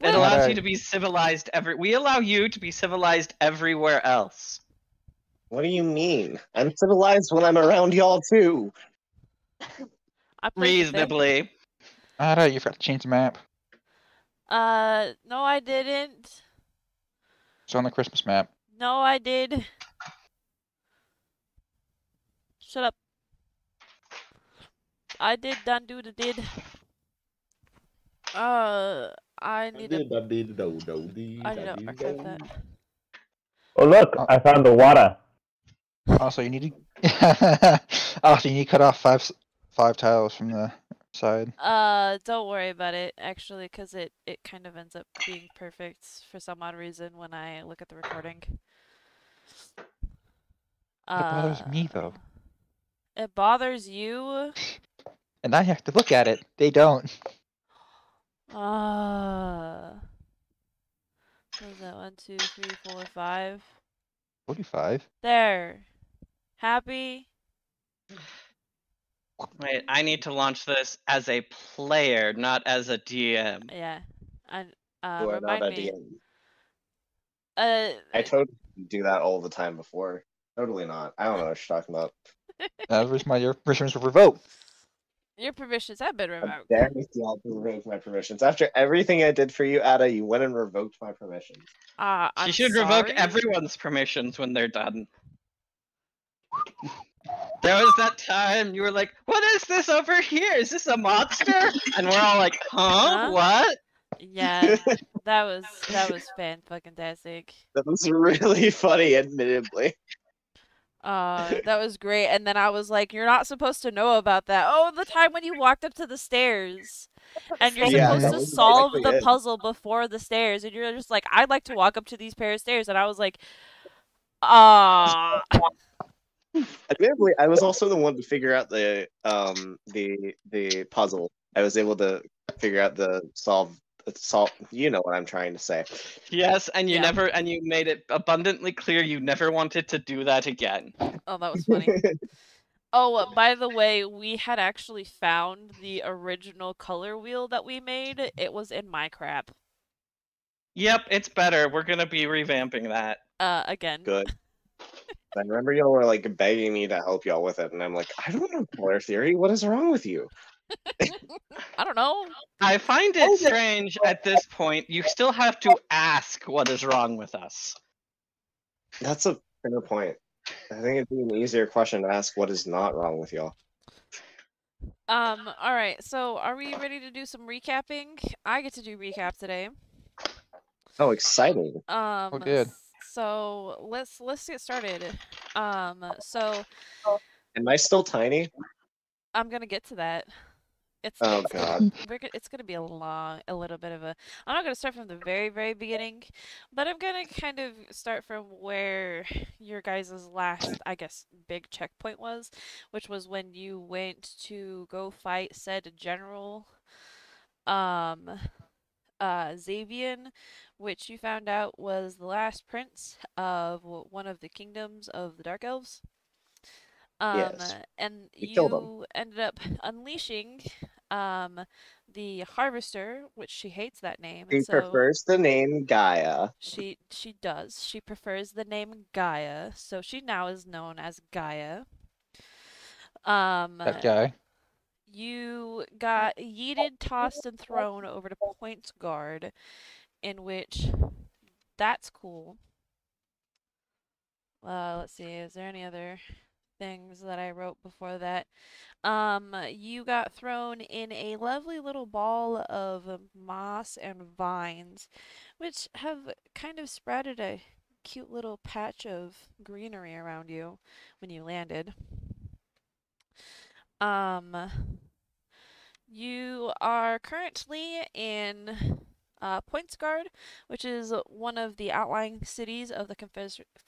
It What? allows you to be civilized we allow you to be civilized everywhere else. What do you mean? I'm civilized when I'm around y'all too. I played today. Reasonably. Ada, you forgot to change the map. No, I didn't. It's on the Christmas map. No, I did. Shut up. I did done do the did. I need to archive that. Oh look, I found the water. Also, you need to. Also, you need to cut off five tiles from the side. Don't worry about it, actually, because it kind of ends up being perfect for some odd reason when I look at the recording. It bothers me though. It bothers you? And I have to look at it. They don't. What was that? 1, 2, 3, 4, 5. 45. There. Happy? Wait, I need to launch this as a player, not as a DM. Yeah. And You are not remind a me. DM. I totally do that all the time before. Totally not. I don't know what you're talking about. That was your permissions were revoked. Your permissions have been revoked. Damn it, y'all revoked my permissions. After everything I did for you, Ada, you went and revoked my permissions. I'm She should revoke everyone's permissions when they're done. There was that time you were like, "What is this over here? Is this a monster?" And we're all like, "Huh? What?" Yeah, that was fan-fucking-tastic. That was really funny, admittedly. That was great. And then I was like, "You're not supposed to know about that." Oh, the time when you walked up to the stairs, and you're supposed to solve the puzzle before the stairs, and you're just like, "I'd like to walk up to these pair of stairs," and I was like, Admittedly, I was also the one to figure out the puzzle. I was able to figure out the solve. You know what I'm trying to say. Yes, and you you made it abundantly clear you never wanted to do that again. Oh, that was funny. Oh, by the way, we had actually found the original color wheel that we made. It was in my crap. Yep, it's better. We're gonna be revamping that. Again. Good. I remember y'all were like begging me to help y'all with it, and I'm like, I don't know color theory. What is wrong with you? I don't know. I find it strange at this point. You still have to ask what is wrong with us. That's a fair point. I think it'd be an easier question to ask what is not wrong with y'all. Alright, so are we ready to do some recapping? I get to do recap today. Oh, exciting. Oh, good. So let's get started. So am I still tiny? I'm gonna get to that. God. It's gonna be a little bit of a. I'm not gonna start from the very, very beginning, but I'm gonna kind of start from where your guys' last, I guess, big checkpoint was, which was when you went to go fight said general, Xavian, which you found out was the last prince of one of the kingdoms of the Dark Elves. Yes. And you ended up unleashing the Harvester, which she hates that name. She prefers the name Gaia. She does. She prefers the name Gaia, so she now is known as Gaia. That guy. You got yeeted, tossed, and thrown over to Points Guard, in which that's cool. Let's see, is there any other things that I wrote before that? You got thrown in a lovely little ball of moss and vines, which have kind of sprouted a cute little patch of greenery around you when you landed. You are currently in Points Guard, which is one of the outlying cities of the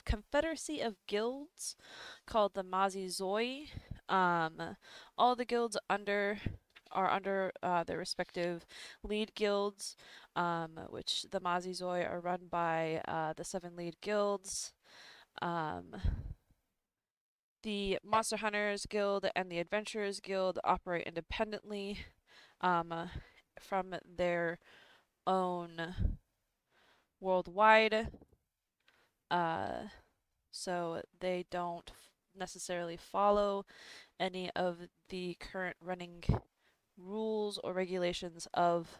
Confederacy of Guilds called the Mazizoi. All the guilds are under their respective lead guilds, which the Mazizoi are run by the 7 lead guilds. The Monster Hunters Guild and the Adventurers Guild operate independently from their own worldwide. So they don't necessarily follow any of the current running rules or regulations of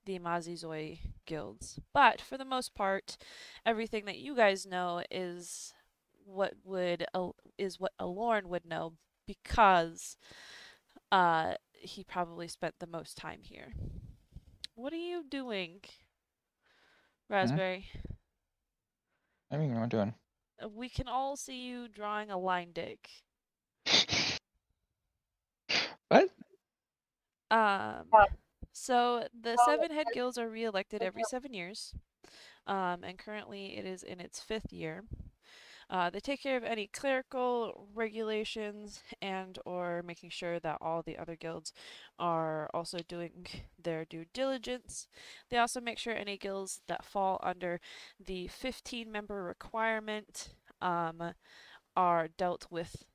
the Mazizoi guilds. But for the most part, everything that you guys know is what Alorn would know because he probably spent the most time here. What are you doing, Raspberry? I mean, what am I doing? We can all see you drawing a line dig. What? So the 7 head guilds are re-elected every 7 years, and currently it is in its 5th year. They take care of any clerical regulations and or making sure that all the other guilds are also doing their due diligence. They also make sure any guilds that fall under the 15-member requirement are dealt with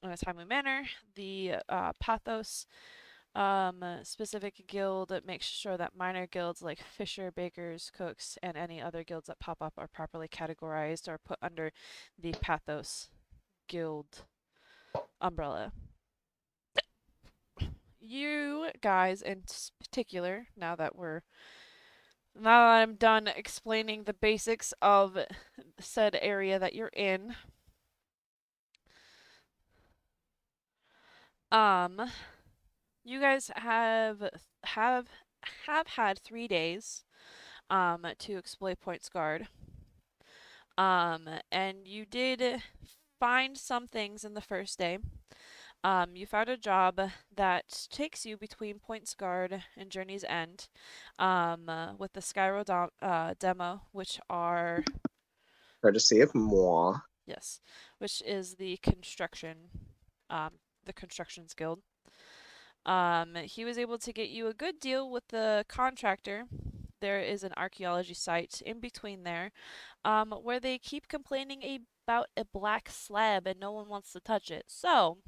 in a timely manner. The Pathos specific guild makes sure that minor guilds like fisher, bakers, cooks, and any other guilds that pop up are properly categorized or put under the Pathos guild umbrella. You guys in particular, now that I'm done explaining the basics of said area that you're in, you guys have had 3 days to exploit Points Guard. And you did find some things in the first day. You found a job that takes you between Points Guard and Journey's End with the Skyro demo, which are... Courtesy of moi. Yes, which is the constructions guild. He was able to get you a good deal with the contractor. There is an archaeology site in between there, where they keep complaining about a black slab and no one wants to touch it. So,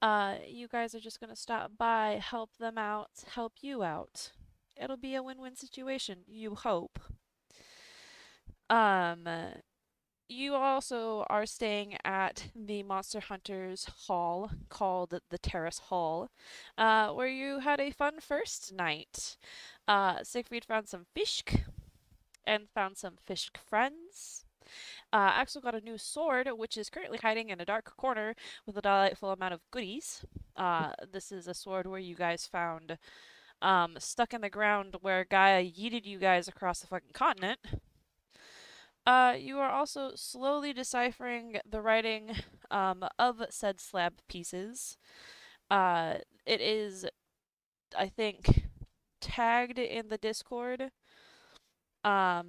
you guys are just gonna stop by, help them out, help you out. It'll be a win-win situation, you hope. You also are staying at the Monster Hunters Hall, called the Terrace Hall, where you had a fun first night. Siegfried found some fish and found some fish friends. Axel got a new sword, which is currently hiding in a dark corner with a delightful amount of goodies. This is a sword where you guys found stuck in the ground where Gaia yeeted you guys across the fucking continent. You are also slowly deciphering the writing of said slab pieces. It is, I think, tagged in the Discord. I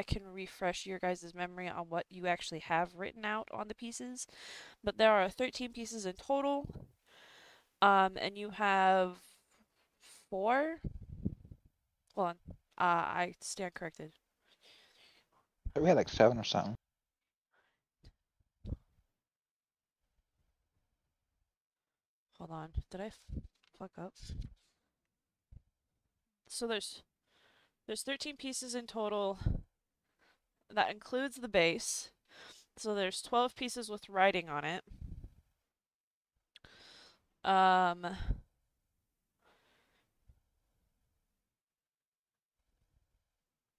can refresh your guys' memory on what you actually have written out on the pieces, but there are 13 pieces in total. And you have 4? Hold on. I stand corrected. We had like 7 or something. Hold on. Did I fuck up? So there's 13 pieces in total. That includes the base. So there's 12 pieces with writing on it. You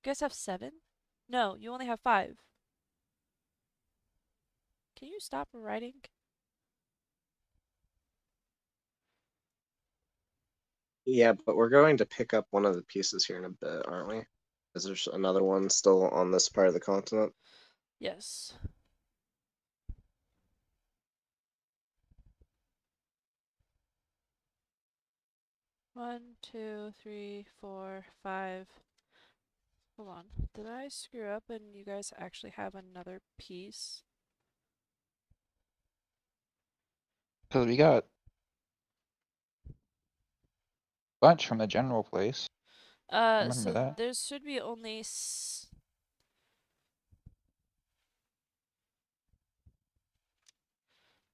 guys have 7? No, you only have 5. Can you stop writing? Yeah, but we're going to pick up one of the pieces here in a bit, aren't we? Is there another one still on this part of the continent? Yes. One, two, three, four, 5. Hold on. Did I screw up and you guys actually have another piece? Because we got a bunch from the general place. Remember So that? there should be only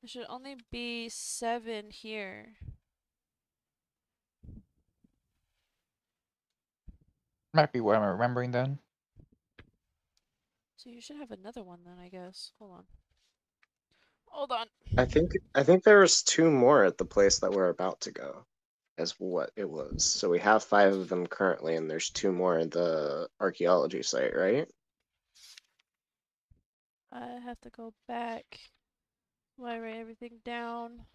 there should only be 7 here. Might be what I'm remembering then. So you should have another one then, I guess. Hold on. Hold on. I think there was 2 more at the place that we're about to go, as what it was. So we have 5 of them currently, and there's 2 more at the archaeology site, right? I have to go back. While I write everything down.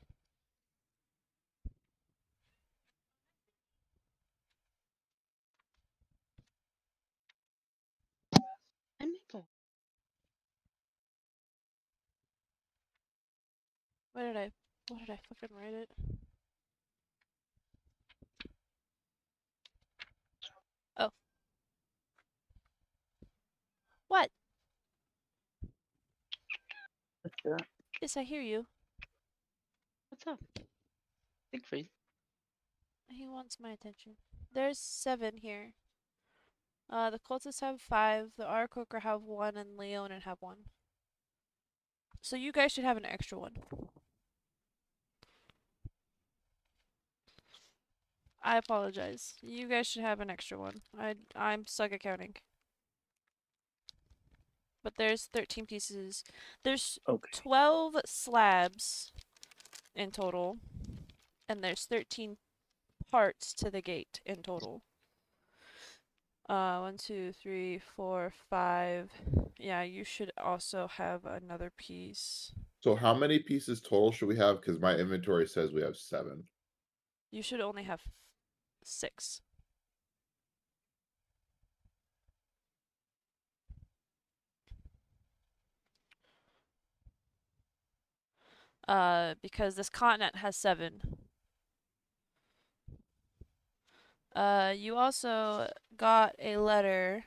Where did I fucking write it? Oh. What? Yes, I hear you. What's up? Siegfried. He wants my attention. There's 7 here. The cultists have 5, the Aarakocra have 1, and Leonin have 1. So you guys should have an extra one. I apologize. You guys should have an extra one. I'm suck at counting. But there's 13 pieces. There's Okay. 12 slabs in total. And there's 13 parts to the gate in total. 1, 2, 3, 4, 5. Yeah, you should also have another piece. So how many pieces total should we have? Because my inventory says we have 7. You should only have 6. Because this continent has 7. You also got a letter.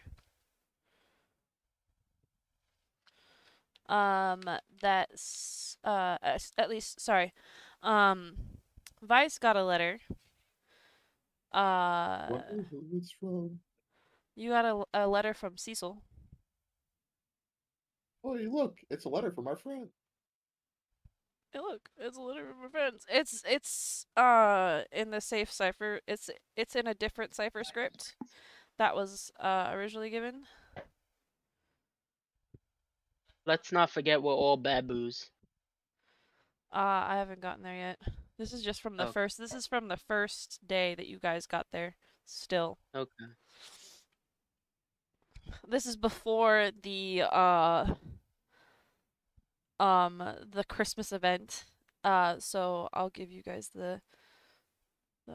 That's at least sorry. Vice got a letter. What's wrong? You got a letter from Cecil. Oh, look, it's a letter from our friend. Hey, look, it's a letter from my friends. It's in the safe cipher. It's in a different cipher script that was originally given. Let's not forget we're all baboos. I haven't gotten there yet. This is just from the first. This is from the first day that you guys got there. Still. Okay. This is before the Christmas event. So I'll give you guys the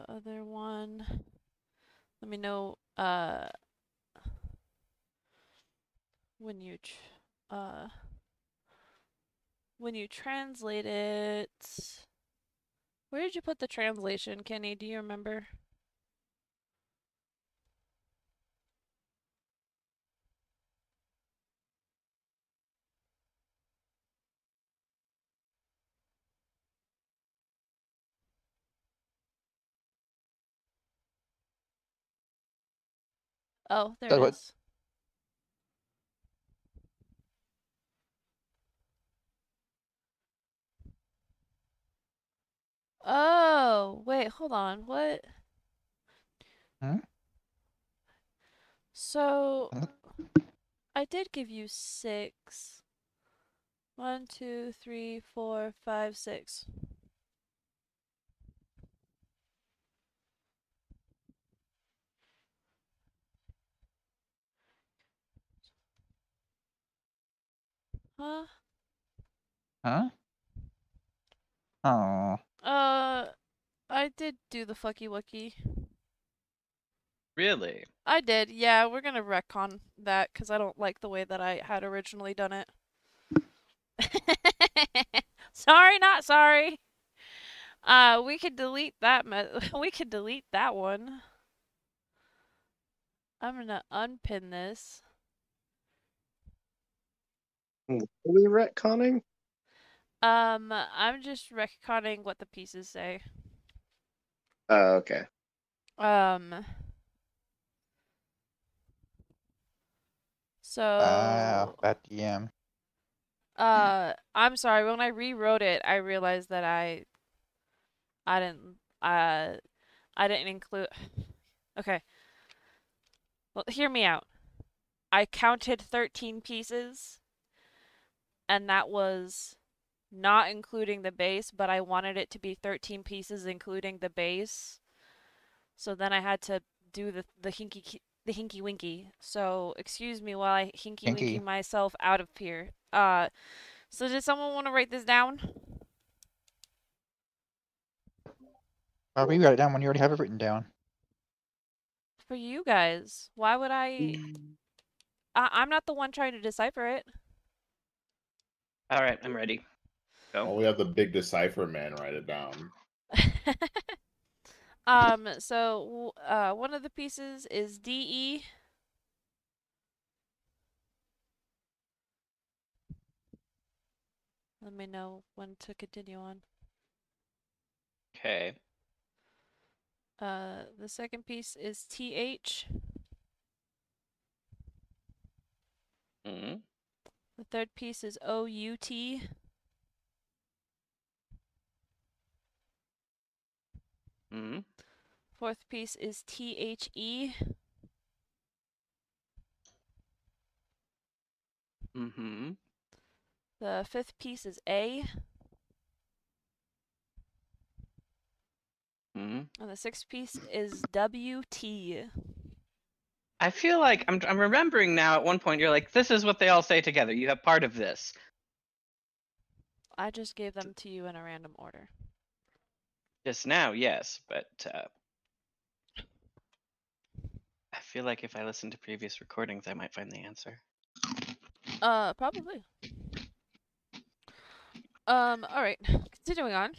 other one. Let me know when you translate it. Where did you put the translation, Kenny? Do you remember? Oh, there it is. Oh, wait, hold on. What? Hmm? So, I did give you 6. 1, 2, 3, 4, 5, 6. Huh? Huh? Oh. I did do the fucky wucky. Really? I did, yeah, we're gonna retcon that because I don't like the way that I had originally done it. Sorry, not sorry. We could delete that we could delete that one. I'm gonna unpin this. What are we retconning? I'm just retconning what the pieces say. Oh, okay. So Bad DM. I'm sorry, when I rewrote it, I realized that I didn't include. Okay. Well, hear me out. I counted 13 pieces, and that was not including the base, but I wanted it to be 13 pieces including the base. So then I had to do the hinky winky. So excuse me while I hinky winky Hinky. myself out of here. So did someone want to write this down? Why would you write it down when you already have it written down? For you guys. Why would I? I'm not the one trying to decipher it. All right, I'm ready. Oh, Go. we have the big decipher man write it down. So one of the pieces is DE. Let me know when to continue on. Okay. The second piece is TH. Mm-hmm. The third piece is OUT. Mm-hmm. Fourth piece is THE. Mm-hmm. The fifth piece is A. Mm-hmm. And the sixth piece is WT. I feel like I'm remembering now. At one point, you're like, "This is what they all say together." You have part of this. I just gave them to you in a random order. Just now, yes, but I feel like if I listen to previous recordings, I might find the answer. Probably. Alright. Continuing on.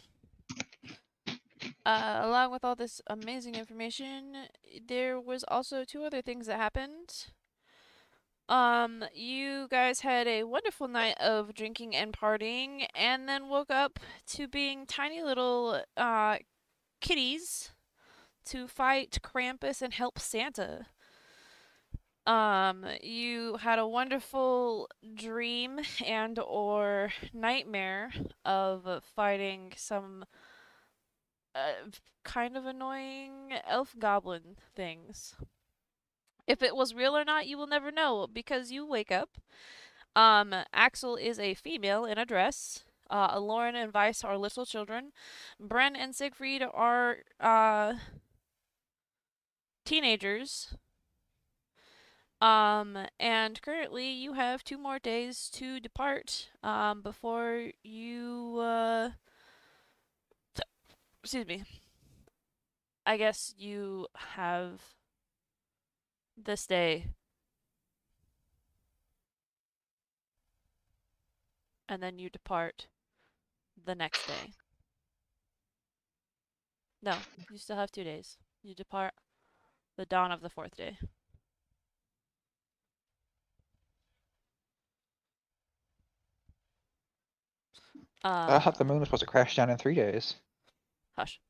Along with all this amazing information, there was also two other things that happened. You guys had a wonderful night of drinking and partying, and then woke up to being tiny little, kitties to fight Krampus and help Santa. You had a wonderful dream and or nightmare of fighting some kind of annoying elf goblin things. If it was real or not, you will never know because you wake up. Axel is a female in a dress. Lauren and Vice are little children. Bren and Siegfried are teenagers. And currently you have 2 more days to depart before you excuse me. I guess you have this day. And then you depart the next day. No, you still have 2 days. You depart the dawn of the 4th day. I thought the moon was supposed to crash down in 3 days. Hush.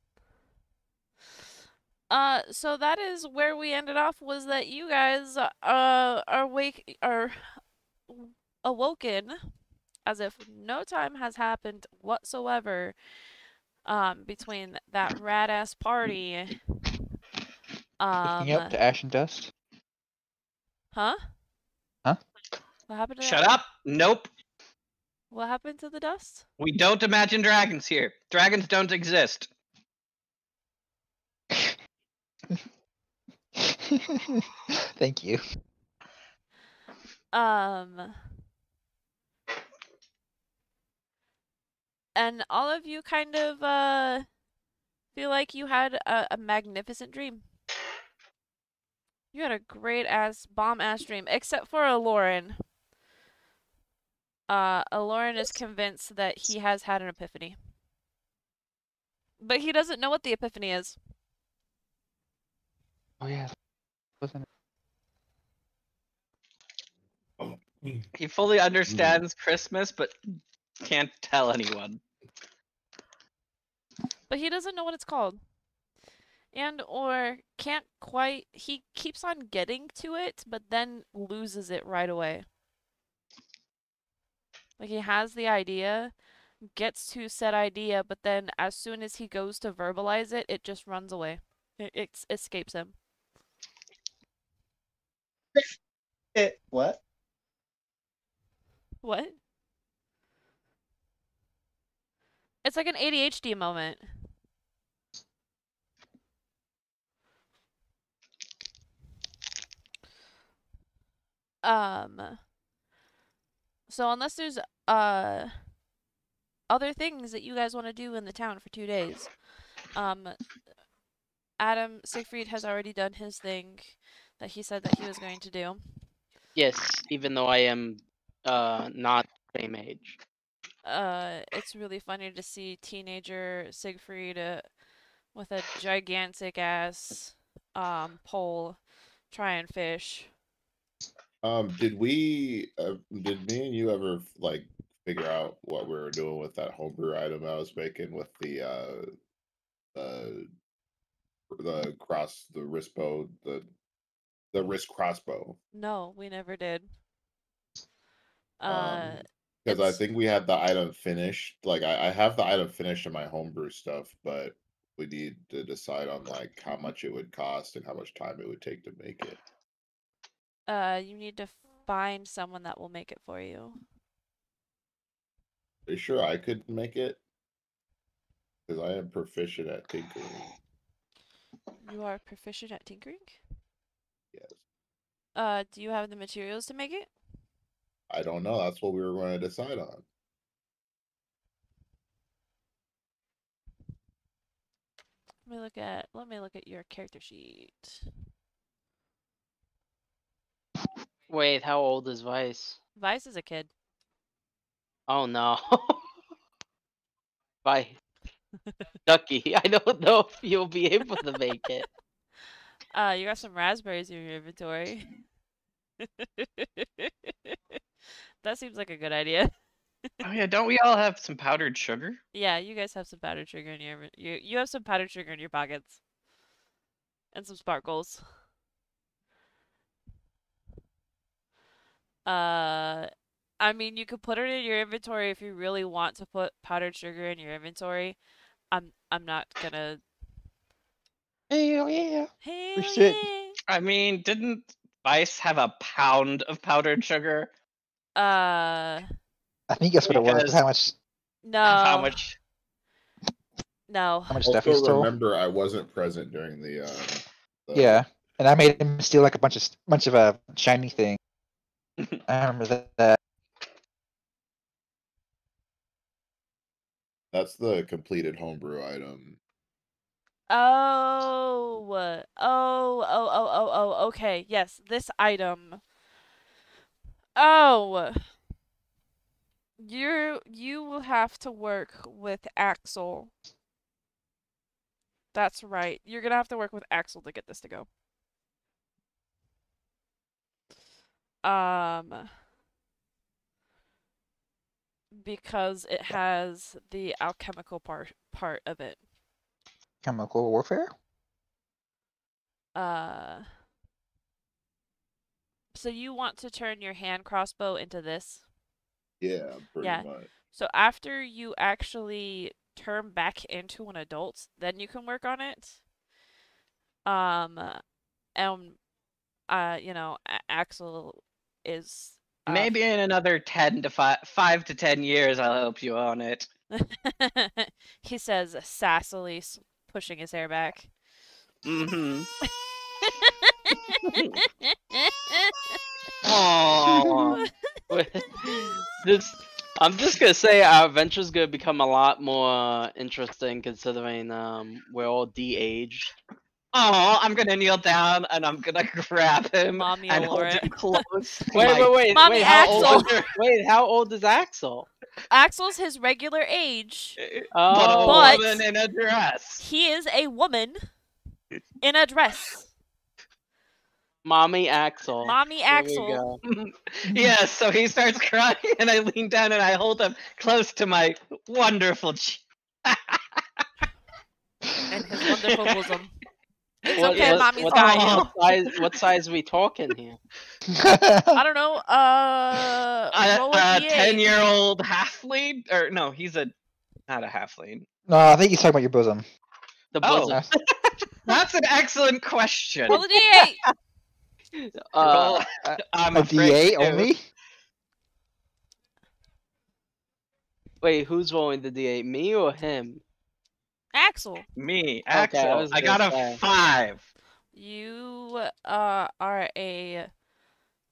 So that is where we ended off, was that you guys are awoken as if no time has happened whatsoever between that rad ass party. Waking up to ash and dust. Huh? Huh? What happened to Shut that? up! Nope. What happened to the dust? We don't imagine dragons here. Dragons don't exist. Thank you. And all of you kind of feel like you had a magnificent dream. You had a great ass bomb ass dream, except for Aloran. Aloran is convinced that he has had an epiphany. But he doesn't know what the epiphany is. Oh yeah, wasn't it? He fully understands Christmas, but can't tell anyone. But he doesn't know what it's called. And or can't quite, he keeps on getting to it, but then loses it right away. Like he has the idea, gets to said idea, but then as soon as he goes to verbalize it, it just runs away. It escapes him. What? What? It's like an ADHD moment. So unless there's other things that you guys want to do in the town for 2 days, Adam Siegfried has already done his thing that he said that he was going to do. Yes, even though I am not the same age. It's really funny to see teenager Siegfried with a gigantic ass pole try and fish. Did me and you ever like figure out what we were doing with that homebrew item I was making with the wrist bow, the wrist crossbow? No, we never did. Because I think we had the item finished. Like I have the item finished in my homebrew stuff, but we need to decide on like how much it would cost and how much time it would take to make it. You need to find someone that will make it for you. Are you sure I could make it? Because I am proficient at tinkering. You are proficient at tinkering? Yes. Do you have the materials to make it? I don't know. That's what we were going to decide on. Let me look at your character sheet. Wait, how old is Vice? Vice is a kid. Oh no. Bye. Ducky, I don't know if you'll be able to make it. You got some raspberries in your inventory. That seems like a good idea. Oh yeah, don't we all have some powdered sugar? Yeah, you guys have some powdered sugar in your you have some powdered sugar in your pockets. And some sparkles. I mean, you could put it in your inventory if you really want to put powdered sugar in your inventory. I'm not gonna. Hell yeah. Hell shit. yeah. I mean, didn't Vice have a pound of powdered sugar? I think that's what it was. Because- How much? No. How much? No. How much stuff he Also, stole? remember I wasn't present during the Yeah, and I made him steal like a bunch of shiny thing. I remember that. That's the completed homebrew item. Oh, okay. Yes, this item. Oh. You will have to work with Axel. That's right. You're gonna have to work with Axel to get this to go. Because it has the alchemical part of it. Chemical warfare? So you want to turn your hand crossbow into this? Yeah, pretty Yeah. much. So after you actually turn back into an adult, then you can work on it. You know, Axel is Maybe in another 5 to 10 years, I'll help you on it. he says sassily, pushing his hair back. Mm-hmm. Aww. I'm just gonna say our adventure's gonna become a lot more interesting considering we're all de-aged. Oh, I'm gonna kneel down and I'm gonna grab him Mommy and hold Allura. him close. Mommy How old? Axel. Wait, how old is Axel? Axel's his regular age. Oh, But- a woman in a dress. He is a woman in a dress. Mommy Axel. Mommy There we Axel. go. Yeah, so he starts crying and I lean down and I hold him close to my wonderful And his wonderful bosom. It's What- okay, what- mommy's what- got you. What size are we talking here? I don't know. Roll a D8. 10-year-old halfling? Or no, he's not a halfling. No, I think he's talking about your bosom. The Oh. bosom. That's an excellent question. Roll a D8. Uh, I'm A afraid D8 to. only? wait, who's rolling the D8? Me or him? Axel, Me, I Axel. was I gonna got a say. 5. you are a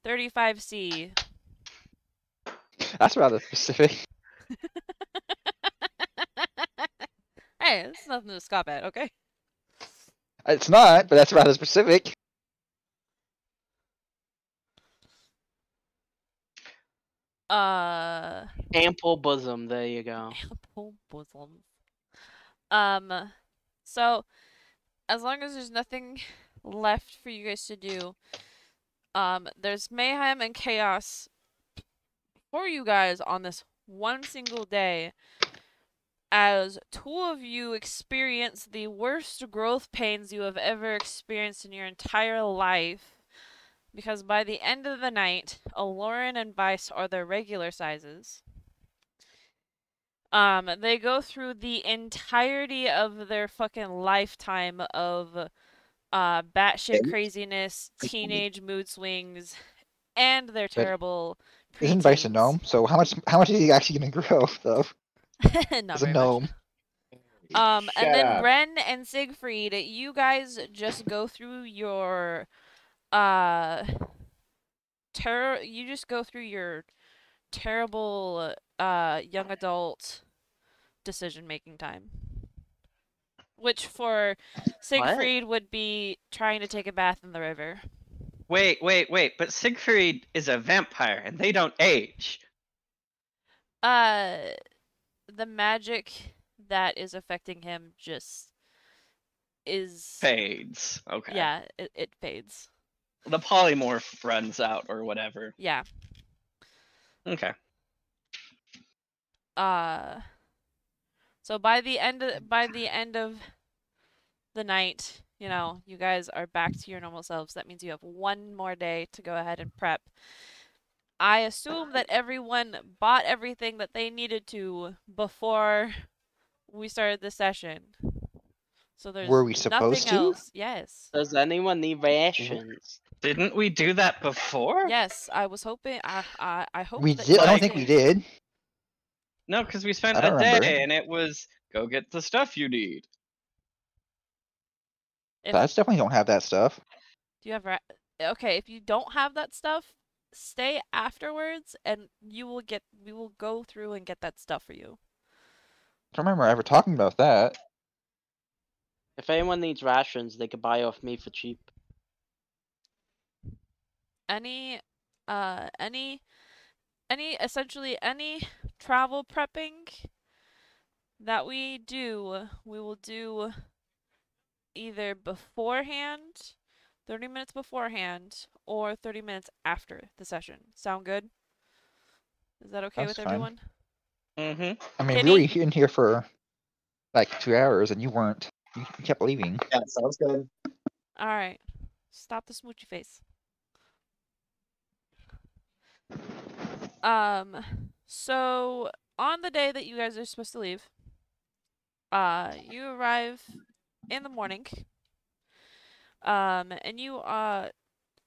35C. That's rather specific. Hey, it's nothing to scoff at, okay? It's not, but that's rather specific. Ample bosom. There you go. Ample bosoms. So as long as there's nothing left for you guys to do, there's mayhem and chaos for you guys on this one single day, as 2 of you experience the worst growth pains you have ever experienced in your entire life. Because by the end of the night, Aloran and Vice are their regular sizes. They go through the entirety of their fucking lifetime of batshit craziness, teenage mood swings, and their terrible Isn't Vice a preteens. gnome? So how much is he actually gonna grow though? Not As a very gnome. much. Shut And then up. Bren and Siegfried, you guys just go through your you just go through your terrible young adult decision making time. Which for Siegfried would be trying to take a bath in the river. Wait. But Siegfried is a vampire and they don't age. The magic that is affecting him just is Fades. Okay. yeah, it fades. The polymorph runs out or whatever. Yeah. Okay. So by the end of the night, you know, you guys are back to your normal selves. That means you have one more day to go ahead and prep. I assume that everyone bought everything that they needed to before we started the session. So there's Were we supposed nothing to? else. Yes. Does anyone need rations? Didn't we do that before? Yes, I was hoping. I hope We that did. you I don't guys think we did. No, because we spent I don't a day remember. and it was go get the stuff you need. If I definitely don't have that stuff. do you have okay, if you don't have that stuff, stay afterwards, and we will go through and get that stuff for you. I don't remember ever talking about that. If anyone needs rations, they could buy off me for cheap. Essentially any travel prepping that we do, we will do either beforehand, 30 minutes beforehand, or 30 minutes after the session. Sound good? Is that okay That's with fine. everyone? Mm-hmm. I mean, Kenny? we were in here for like 2 hours, and you weren't. You kept leaving. Yeah, sounds good. Alright. Stop the smoochy face. So on the day that you guys are supposed to leave, you arrive in the morning. And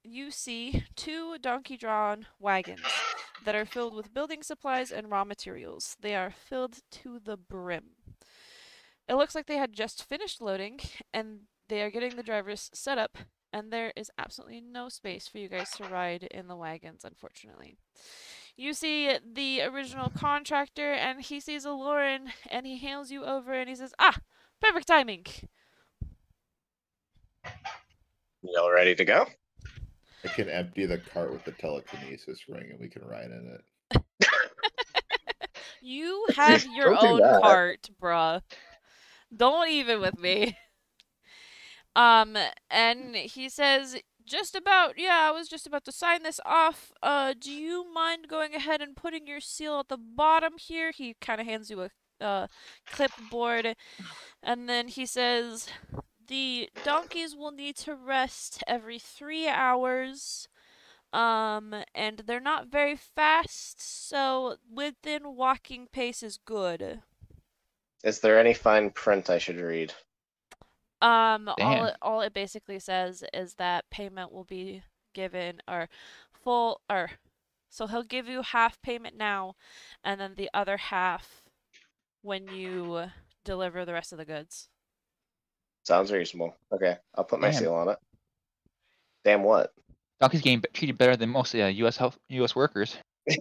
you see 2 donkey-drawn wagons that are filled with building supplies and raw materials. They are filled to the brim. It looks like they had just finished loading, and they are getting the drivers set up, and there is absolutely no space for you guys to ride in the wagons, unfortunately. You see the original contractor, and he sees a Lauren, and he hails you over, and he says, "Ah, perfect timing." You all ready to go? I can empty the cart with the telekinesis ring and we can ride in it. You have your Don't do own that. cart, bruh. Don't even with me. And he says, I was just about to sign this off. Do you mind going ahead and putting your seal at the bottom here? He kind of hands you a clipboard, and then he says, the donkeys will need to rest every 3 hours. And they're not very fast, so within walking pace is good. Is there any fine print I should read? All Damn. it basically says is that payment will be given or full or so he'll give you half payment now, and then the other half when you deliver the rest of the goods. Sounds reasonable. Okay, I'll put my Damn. seal on it. Damn what? Donkey's getting treated better than most U.S. workers. Wait,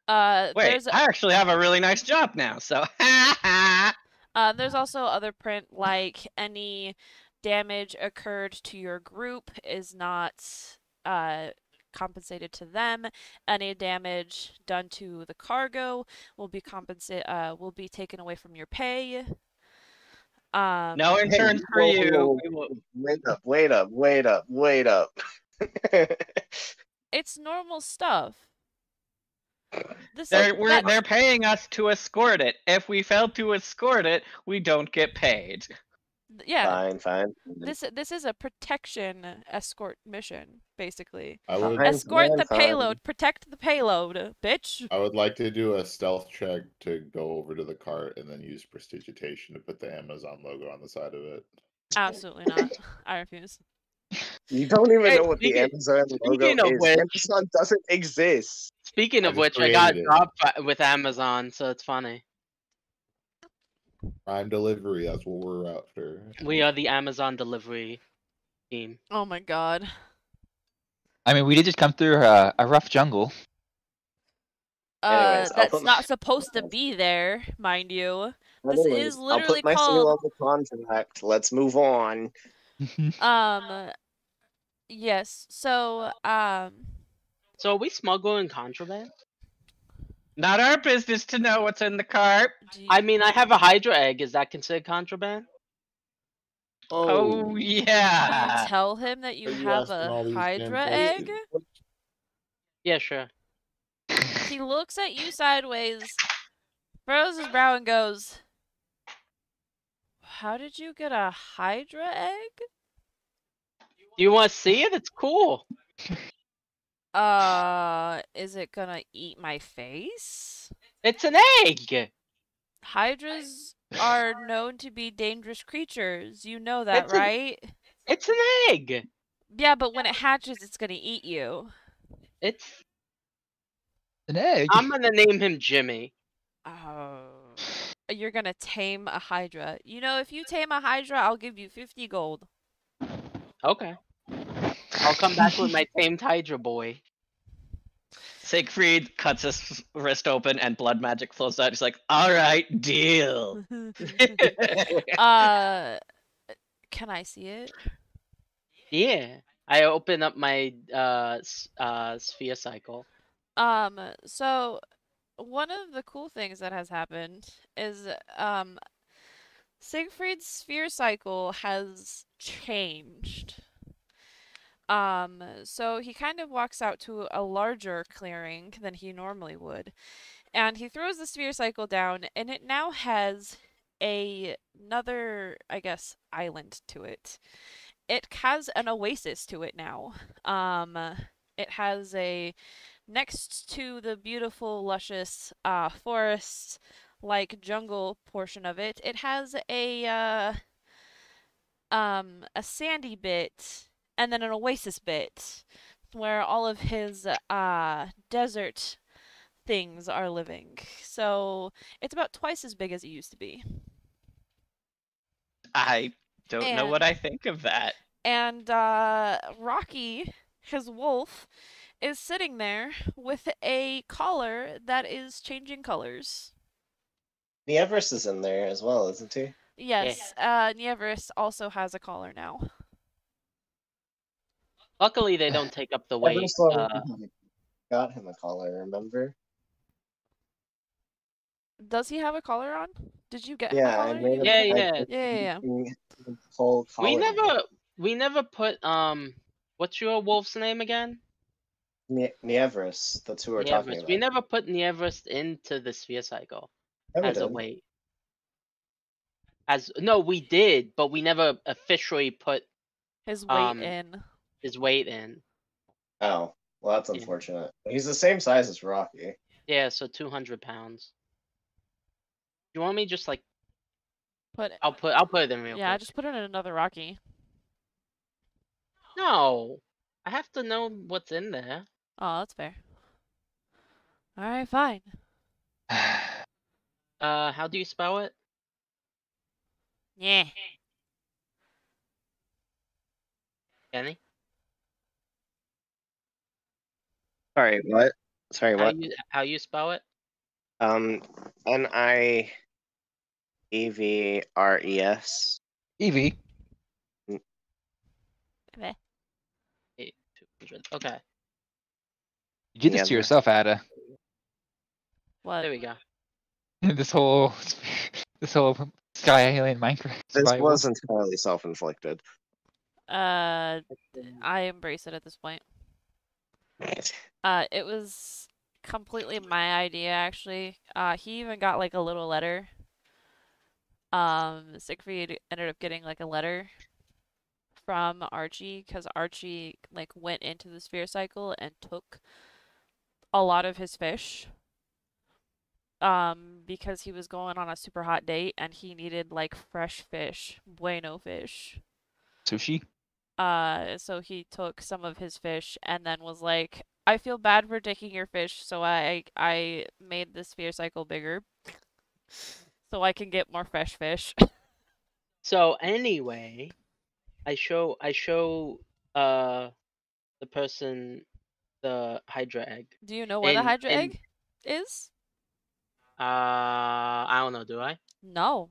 There's I actually have a really nice job now, so. there's also other print like any damage occurred to your group is not compensated to them. Any damage done to the cargo will be will be taken away from your pay. No insurance for you. Wait up. It's normal stuff. They're paying us to escort it. If we fail to escort it, we don't get paid. Yeah. Fine. This is a protection escort mission, basically. I would Escort the fine. payload, protect the payload, bitch. I would like to do a stealth check to go over to the cart and then use prestidigitation to put the Amazon logo on the side of it. Absolutely not. I refuse. You don't even Hey, know what the Amazon logo speaking of is. which- Amazon doesn't exist. Speaking I of just which, I got created it. dropped with Amazon, so it's funny. Prime delivery, that's what we're after. We are the Amazon delivery team. Oh my god. I mean, we did just come through a rough jungle. Anyways, I'll That's put not supposed to be there, mind you. This Anyways, is literally I'll put my seal on called. the contract. Let's move on. Yes. So So are we smuggling contraband? Not our business to know what's in the cart. I mean, I have a Hydra egg. Is that considered contraband? Oh, do yeah. you tell him that you Are you have asking all a these damn Hydra egg? questions? Yeah, sure. He looks at you sideways, furrows his brow, and goes, "How did you get a Hydra egg?" Do you want to see it? It's cool. Is it gonna eat my face? It's an egg. Hydras are known to be dangerous creatures. You know that, It's an- right? It's an egg. Yeah, but when it hatches, it's gonna eat you. It's. An egg. I'm gonna name him Jimmy. Oh. You're gonna tame a Hydra. You know, if you tame a Hydra, I'll give you 50 gold. Okay. I'll come back with my tamed Hydra boy. Siegfried cuts his wrist open and blood magic flows out. He's like, alright, deal. Can I see it? Yeah. I open up my sphere cycle. So one of the cool things that has happened is Siegfried's sphere cycle has changed. So he kind of walks out to a larger clearing than he normally would, and he throws the sphere cycle down, and it now has another, I guess, island to it. It has an oasis to it now. It has next to the beautiful, luscious forests like jungle portion of it, it has a sandy bit and then an oasis bit where all of his desert things are living. So it's about twice as big as it used to be. I don't know what I think of that. And Rocky, his wolf, is sitting there with a collar that is changing colors. Nieverus is in there as well, isn't he? Yes, Nieverus also has a collar now. Luckily, they don't take up the weight. Got him a collar, remember? Does he have a collar on? Did you get him a Yeah, I collar? made him. Yeah. Whole collar. We never put what's your wolf's name again? Nieverus. That's who we're talking about. We never put Nieverus into the sphere cycle as a weight. No, we did, but we never officially put his weight in. His weight in. Oh, well, that's unfortunate. He's the same size as Rocky. Yeah, so 200 pounds. You want me just like put it? I'll put it in real quick. Yeah, just put it in another Rocky. No, I have to know what's in there. Oh, that's fair. All right, fine. How do you spell it? Yeah. Kenny? Sorry, what? Sorry, what? How you spell it? NIEVRES. Evie, Okay. 200. Okay, you did this Yeah, to yourself, Ada. What? there we go. this whole Sky Alien Minecraft This survival. was entirely self-inflicted. I embrace it at this point. It was completely my idea, actually. He even got like a little letter. Siegfried ended up getting like a letter from Archie because Archie like went into the sphere cycle and took a lot of his fish. Because he was going on a super hot date and he needed like fresh fish, bueno fish. Sushi. So he took some of his fish and then was like, I feel bad for taking your fish, so I made the sphere cycle bigger so I can get more fresh fish. So anyway, I show the person the Hydra egg. Do you know where the And- Hydra and- egg is? I don't know, do I? No.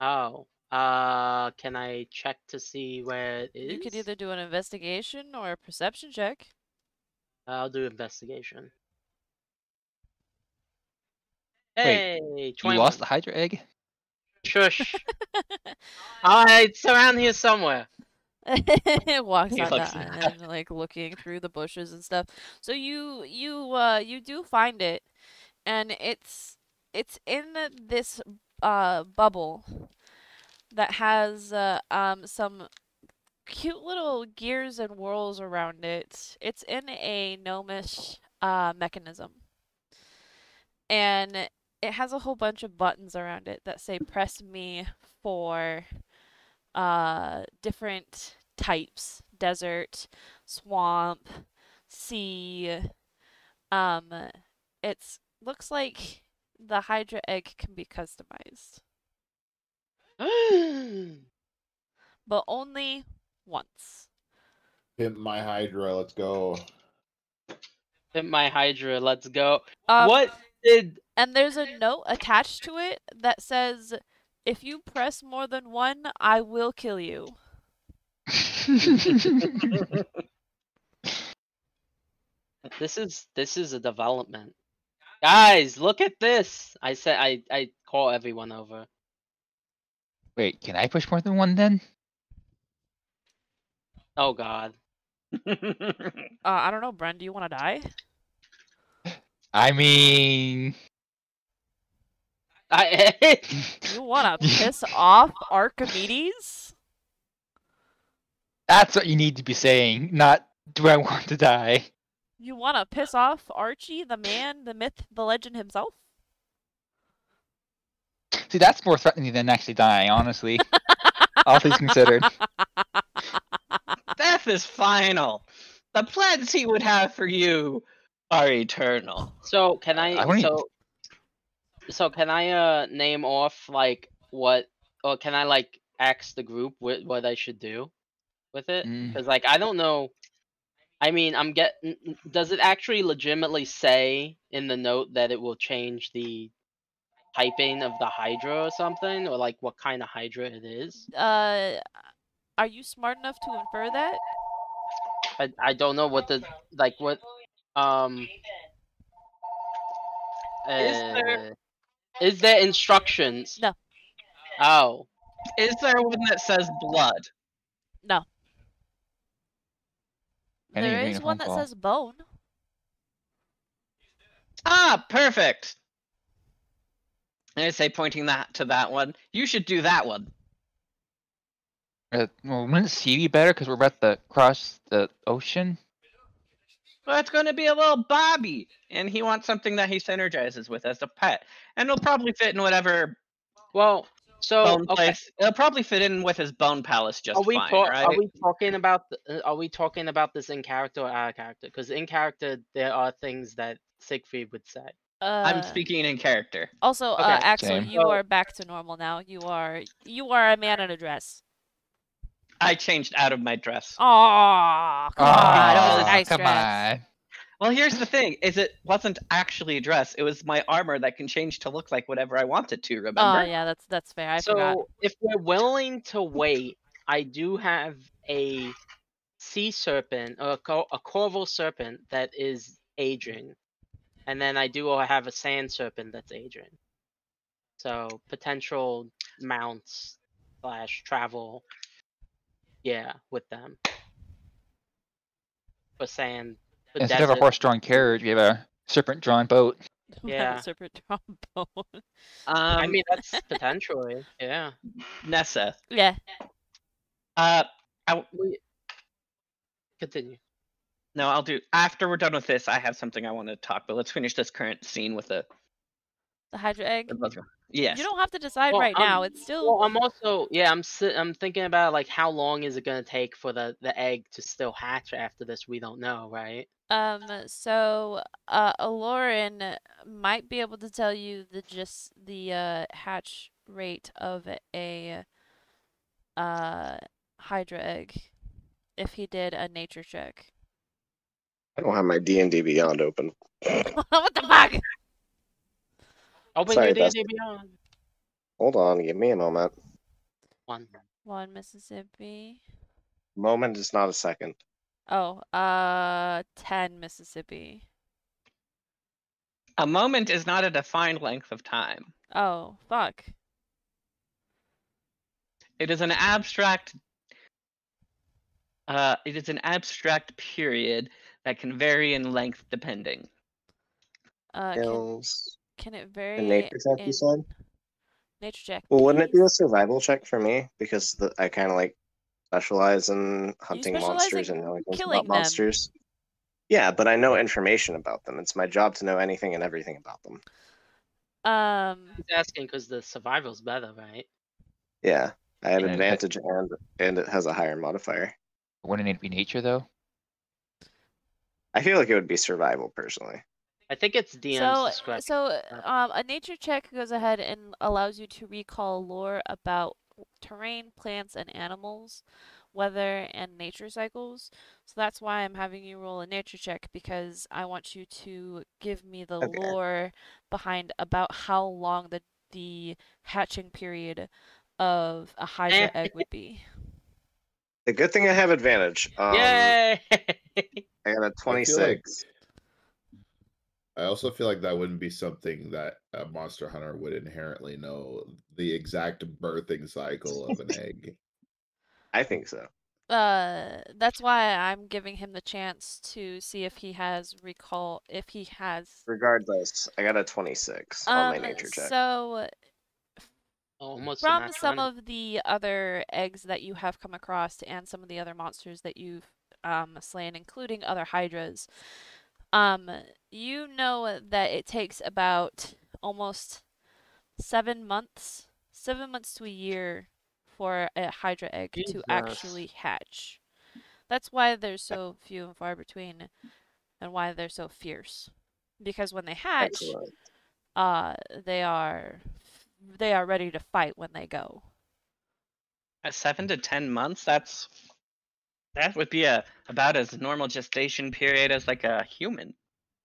Oh. Can I check to see where it is? You could either do an investigation or a perception check. I'll do investigation. Wait, Hey, 21. You lost the Hydra egg? Shush. It's around here somewhere. It walks He on looks down and like looking through the bushes and stuff. So you do find it, and it's in this bubble that has some cute little gears and whirls around it. It's in a gnomish mechanism, and it has a whole bunch of buttons around it that say "Press me" for different types: desert, swamp, sea. It's looks like the Hydra egg can be customized, but only once. Pimp my Hydra, let's go. Hit my Hydra, let's go. Um, What did And there's a note attached to it that says, "If you press more than one, I will kill you." this is a development. Guys, look at this. I said I call everyone over. Wait, can I push more than one then? Oh god. I don't know, Bren. Do you want to die? I mean, You want to piss off Archimedes? that's what you need to be saying, not do I want to die? You want to piss off Archie, the man, the myth, the legend himself? See, that's more threatening than actually dying, honestly. All things considered. Death is final. The plans he would have for you are eternal. So can I I wouldn't- so can I name off like what, or can I like ask the group what I should do with it? Because like I don't know. I mean, does it actually legitimately say in the note that it will change the typing of the Hydra or something, or like what kind of Hydra it is? Are you smart enough to infer that? I don't know what the like what is there instructions? No. Oh. Is there one that says blood? No. Kenny, you're There getting is a one phone that call. says bone. Ah, perfect. I say, pointing that to that one. You should do that one. Well, wouldn't sea be better because we're about to cross the ocean? Well, it's going to be a little Bobby, and he wants something that he synergizes with as a pet, and it'll probably fit in whatever. Well, So Bone okay, place. It'll probably fit in with his bone palace just are we fine, right? are we talking about are we talking about this in character or out of character? Because in character there are things that Siegfried would say. I'm speaking in character. Also, Okay, Axel, same. you are back to normal now. You are a man in a dress. I changed out of my dress. Oh, come on. That was a nice come dress. on. Well, here's the thing: is it wasn't actually a dress. It was my armor that can change to look like whatever I want it to. Remember? Oh, yeah, that's fair. I forgot. so if we're willing to wait, I do have a sea serpent or a corval serpent that is aging, and then I do have a sand serpent that's aging. So potential mounts / travel, yeah, with them for sand, for Instead of a desert. horse-drawn carriage, we have a serpent-drawn boat. Yeah. Serpent trombone. I mean that's potentially, yeah. Nessa. Yeah. Continue. No, I'll do after we're done with this. I have something I want to talk, but let's finish this current scene with the Hydra egg. Yes. You don't have to decide Well, right now. It's still. Well, I'm also I'm thinking about like how long is it gonna take for the egg to still hatch after this? We don't know, right? So Aloran might be able to tell you the hatch rate of a Hydra egg if he did a nature check. I don't have my D&D Beyond open. What the fuck? Open Sorry, your Dustin. D&D Beyond. Hold on, give me a moment. One Mississippi. Moment is not a second. Oh, 10 Mississippi. A moment is not a defined length of time. Oh, fuck. It is an abstract. It is an abstract period that can vary in length depending. Skills. Can it A vary nature check, you in said? nature check? Well, wouldn't it be a please? survival check for me? Because I kind of like specialize in hunting specialize monsters in and knowing things killing about them. monsters. Yeah, but I know information about them. It's my job to know anything and everything about them. He's asking because the survival's better, right? Yeah, I have Yeah, advantage and it has a higher modifier. Wouldn't it be nature though? I feel like it would be survival personally. I think it's DM's discretion. So, a nature check goes ahead and allows you to recall lore about terrain, plants, and animals, weather, and nature cycles. So that's why I'm having you roll a nature check, because I want you to give me the Okay. lore behind about how long the hatching period of a Hydra egg would be. The good thing I have advantage. Yay! I got a 26. I also feel like that wouldn't be something that a monster hunter would inherently know, the exact birthing cycle of an egg. I think so. That's why I'm giving him the chance to see if he has Regardless, I got a 26 on my nature check. So Almost from some of the other eggs that you have come across and some of the other monsters that you've slain, including other hydras, you know that it takes about almost 7 months to a year for a Hydra egg to actually hatch. That's why they're so few and far between, and why they're so fierce. Because when they hatch, they are ready to fight when they go. At 7 to 10 months, that would be about as normal gestation period as like a human.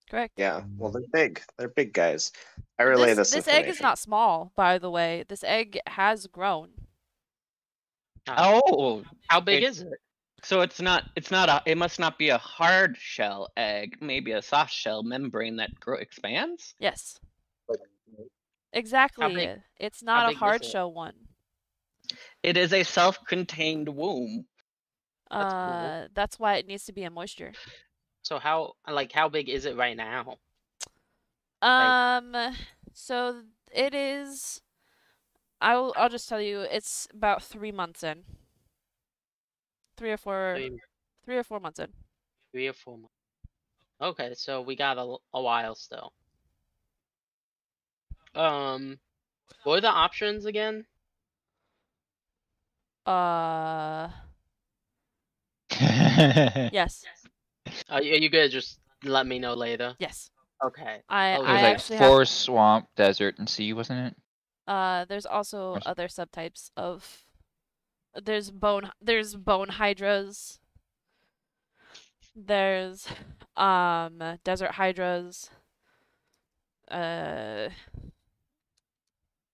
Correct. Yeah, well, they're big. They're big guys. I relay this information. Egg is not small, by the way. This egg has grown. Oh, how big is it? So it must not be a hard shell egg, maybe a soft shell membrane that expands? Yes. Exactly. It's not a hard shell one. It is a self-contained womb. That's why it needs to be in moisture. So how big is it right now? So it is. I'll just tell you, it's about 3 months in. 3 or 4. 3 or 4 months in. 3 or 4 months. Okay, so we got a while still. What are the options again? Yes. Are you gonna just let me know later? Yes. Okay. I It was I like actually have. forest, swamp, desert, and sea, wasn't it? There's also There's- other subtypes of. There's bone hydras. There's desert hydras.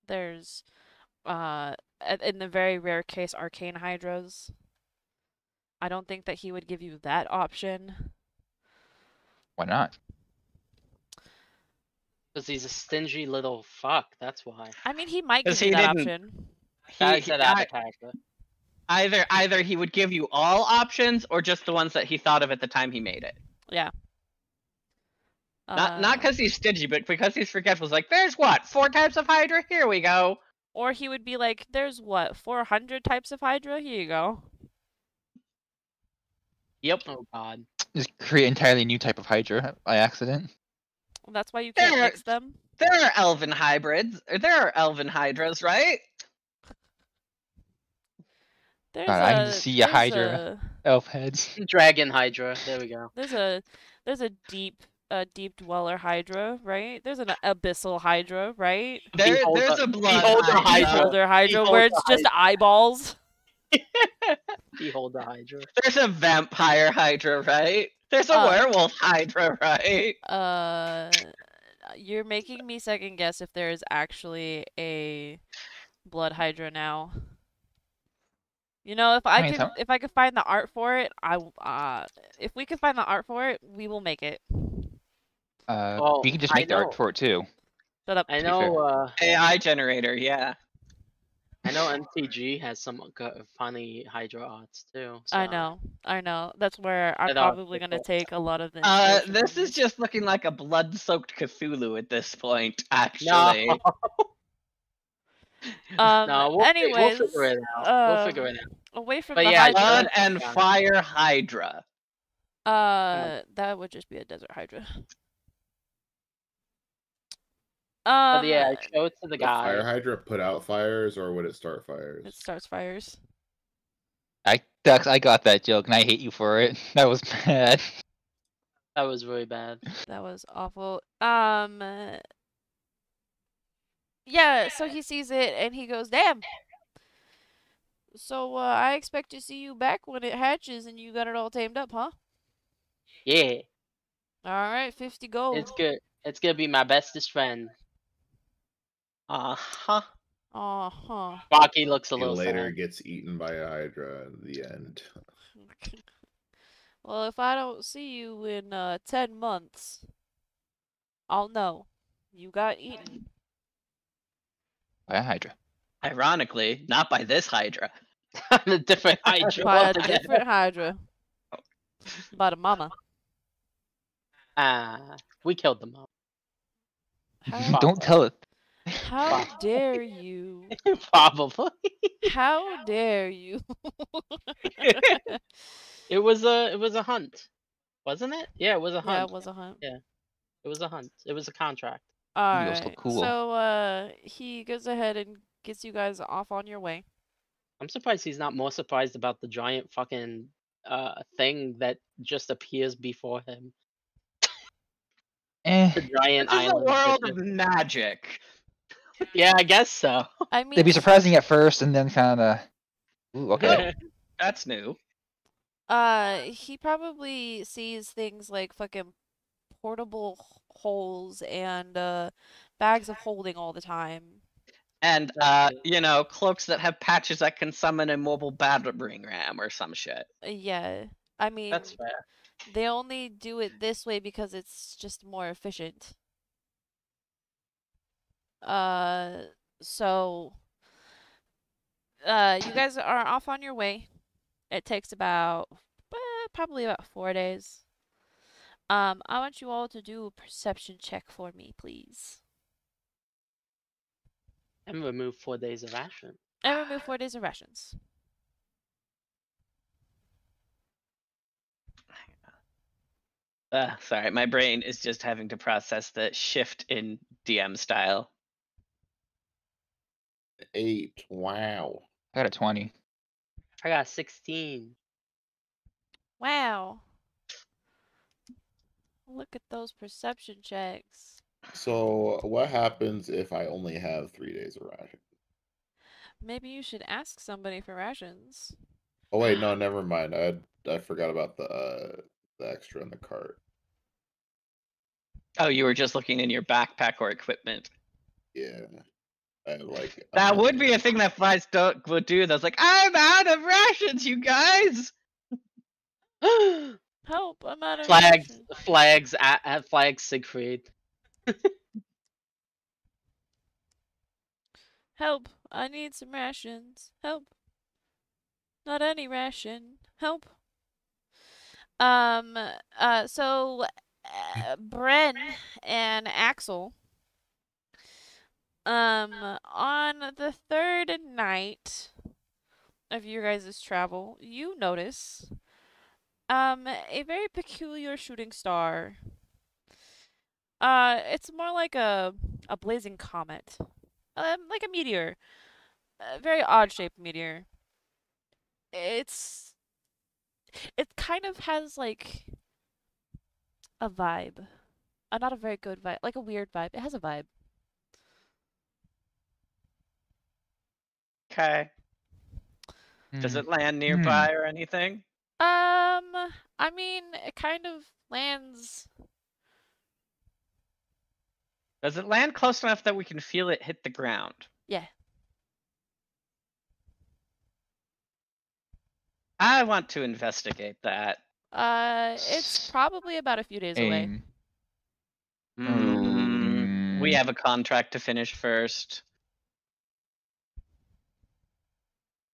There's in the very rare case arcane hydras. I don't think that he would give you that option. Why not? Because he's a stingy little fuck. That's why. I mean, he might 'Cause give you he that didn't- option. I said out of character. Either he would give you all options or just the ones that he thought of at the time he made it. Yeah. Not because he's stingy, but because he's forgetful. It's like, there's what, 4 types of Hydra? Here we go. Or he would be like, there's what, 400 types of Hydra? Here you go. Yep. Oh god. Just create an entirely new type of Hydra by accident. Well, that's why you can't There- mix them. There are elven hybrids. There are elven hydras, right? There's God, I can see a Hydra. Elf heads. Dragon Hydra. There we go. There's a deep dweller Hydra, right? There's an abyssal Hydra, right? There's Beholder- a blood Beholder hydra. Hydra. Beholder Hydra, Beholder where it's just eyeballs. Behold the Hydra. There's a vampire hydra, right? There's a werewolf hydra, right? You're making me second guess if there is actually a blood Hydra now. You know, if I could find the art for it, if we could find the art for it, we will make it. We can just make the art for it too. Shut up. I know. AI generator, yeah. I know MTG has some funny Hydra arts too. So. I know. That's where I'm That are probably gonna cool. take a lot of the. inspiration This from is just looking like a blood-soaked Cthulhu at this point, No. actually. No, we'll anyways, figure it out. We'll figure it out. Away from But the yeah, Hydra. Blood and fire hydra. That would just be a desert Hydra. But yeah, I show it to the The fire guy. Hydra put out fires, or would it start fires? It starts fires. I got that joke, and I hate you for it. That was bad. That was really bad. That was awful. Yeah, so he sees it and he goes, "Damn. So I expect to see you back when it hatches and you got it all tamed up, huh?" Yeah. All right, 50 gold. It's good. It's gonna be my bestest friend. Uh-huh. Uh-huh. Rocky looks a He little later sad. gets eaten by a Hydra in the end. Well, if I don't see you in 10 months, I'll know. You got eaten. By a Hydra. Ironically, not by this hydra. A different Hydra. By a altogether. different Hydra. By the mama. We killed them all. Don't tell it. How dare you? Probably. How dare you? It was a hunt, wasn't it? Yeah, it was a hunt. Yeah, it was a hunt. Yeah, it was a hunt. It was a contract. Alright, look cool. so he goes ahead and gets you guys off on your way. I'm surprised he's not more surprised about the giant fucking thing that just appears before him. The giant This is a island. world of magic. Yeah, I guess so. I mean, They'd be surprising at first, and then kind of. Ooh, okay. That's new. he probably sees things like fucking portable holes and bags of holding all the time. And, cloaks that have patches that can summon a mobile battering ram or some shit. Yeah, I mean, That's fair. they only do it this way because it's just more efficient. So, you guys are off on your way. It takes about, probably about 4 days. I want you all to do a perception check for me, please. And remove 4 days of ration. And remove 4 days of rations. Sorry, my brain is just having to process the shift in DM style. 8. Wow. I got a 20. I got 16. Wow. Look at those perception checks. So what happens if I only have 3 days of ration? Maybe you should ask somebody for rations. Oh wait, no, never mind. I forgot about the extra in the cart. Oh, you were just looking in your backpack or equipment. Yeah. I had like That would be a million. thing that flies would do. That's like, I'm out of rations, you guys. Help! I'm out of Flags, rations. flags Siegfried. Help! I need some rations. Help! Not any ration. Help! So Bren and Axel, on the third night of your guys' travel, you notice, a very peculiar shooting star. It's more like a blazing comet, like a meteor, a very odd-shaped meteor. It kind of has like a vibe. Not a very good vibe, like a weird vibe. It has a vibe. Okay. Does it land nearby or anything? I mean, it kind of lands. Does it land close enough that we can feel it hit the ground? Yeah. I want to investigate that. It's probably about a few days away. We have a contract to finish first.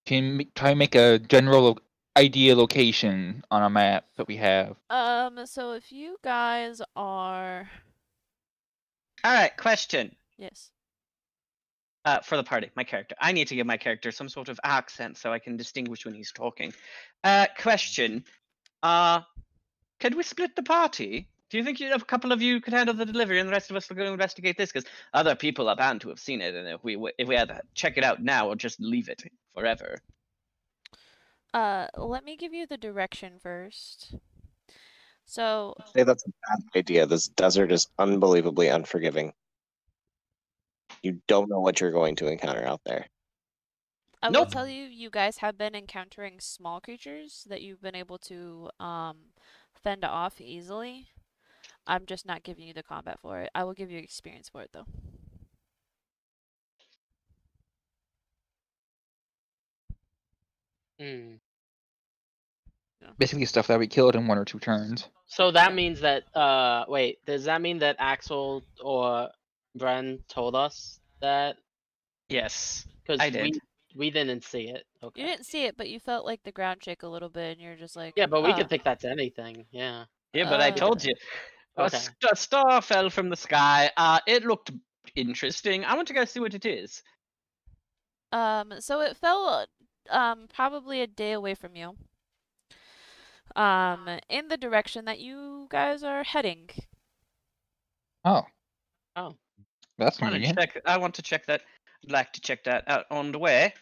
Can try and make a general idea location on a map that we have. So if you guys are. All right, question. Yes. For the party, my character. I need to give my character some sort of accent so I can distinguish when he's talking. Question. Could we split the party? Do you think a couple of you could handle the delivery and the rest of us will go investigate this? Because other people are bound to have seen it, and if we had to check it out now or just leave it forever. Let me give you the direction first. So. I'd say that's a bad idea. This desert is unbelievably unforgiving. You don't know what you're going to encounter out there. I Nope. will tell you, you guys have been encountering small creatures that you've been able to fend off easily. I'm just not giving you the combat for it. I will give you experience for it though. Basically stuff that we killed in 1 or 2 turns. So that means that wait, does that mean that Axel or Bren told us that? Yes, Because I did. we didn't see it. Okay. You didn't see it, but you felt like the ground shake a little bit, and you're just like, Yeah, but we could take that to anything. Yeah. Yeah, but I told you. Okay. A star fell from the sky. It looked interesting. I want to go see what it is. So it fell probably a day away from you. In the direction that you guys are heading. Oh. Oh. That's convenient. I want to check that. I'd like to check that out on the way.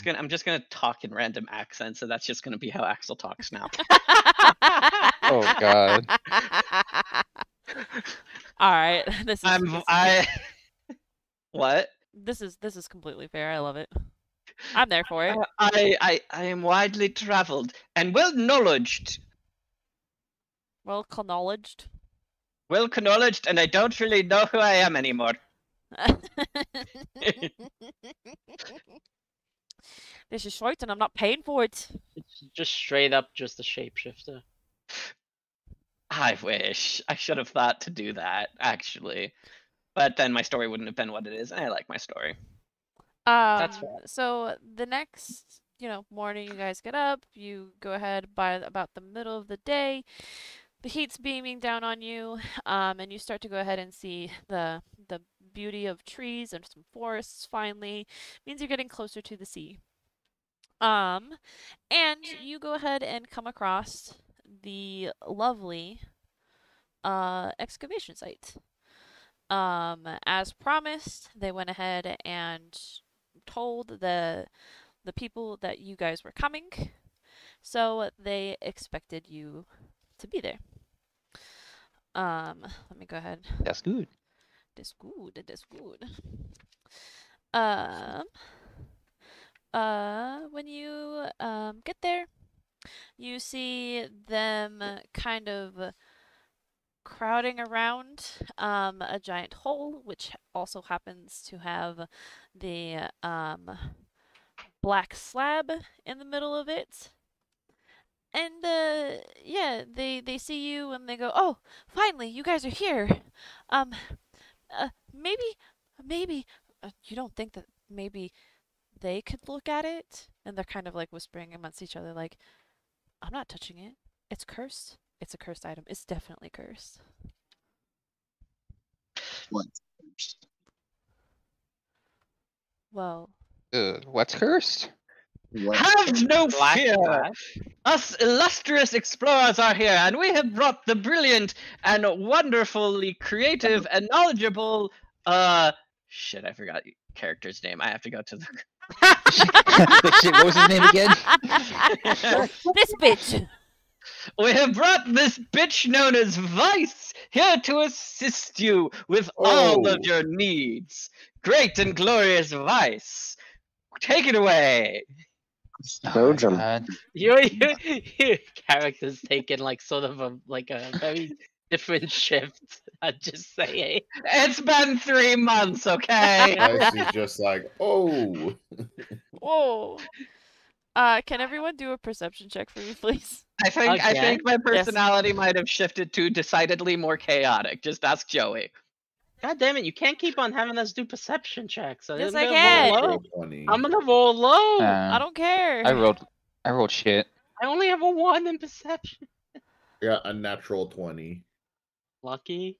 I'm just gonna talk in random accents, so that's just gonna be how Axel talks now. Oh god. All right, this is. What? This is completely fair. I love it. I'm there for it. I am widely traveled and well knowledged. Well acknowledged. Well acknowledged, and I don't really know who I am anymore. This is short, and I'm not paying for it. It's just straight up just a shapeshifter. I wish. I should have thought to do that, actually. But then my story wouldn't have been what it is, and I like my story. That's fair. So the next, morning you guys get up, you go ahead by about the middle of the day. The heat's beaming down on you, and you start to go ahead and see the beauty of trees and some forests finally. Means you're getting closer to the sea. And you go ahead and come across the lovely excavation site. As promised, they went ahead and told the people that you guys were coming, so they expected you to be there. Let me go ahead. That's good. That's good. That's good. When you get there, you see them kind of crowding around a giant hole, which also happens to have the black slab in the middle of it. And yeah, they see you and they go, "Oh, finally, you guys are here. Maybe you don't think that maybe they could look at it?" And they're kind of like whispering amongst each other, like, "I'm not touching it. It's cursed. It's a cursed item. It's definitely cursed." What's Well, What's cursed? Have no Black fear! flag? Us illustrious explorers are here, and we have brought the brilliant and wonderfully creative and knowledgeable, shit, I forgot your character's name. I have to go to the... Like, shit, what was his name again? this bitch. We have brought this bitch known as Vice here to assist you with all of Oh. your needs. Great and glorious Vice. Take it away. Belgium. God. Your character's taken like sort of a very different shift. I'm just saying. It's been 3 months, okay? Dice is just like, oh. Whoa. Can everyone do a perception check for me, please? I think Again? my personality might have shifted to decidedly more chaotic. Just ask Joey. God damn it! You can't keep on having us do perception checks. Yes, I'm I gonna can. roll low. Natural 20. I'm gonna roll low. I don't care. I rolled shit. I only have a 1 in perception. Yeah, a natural 20. Lucky.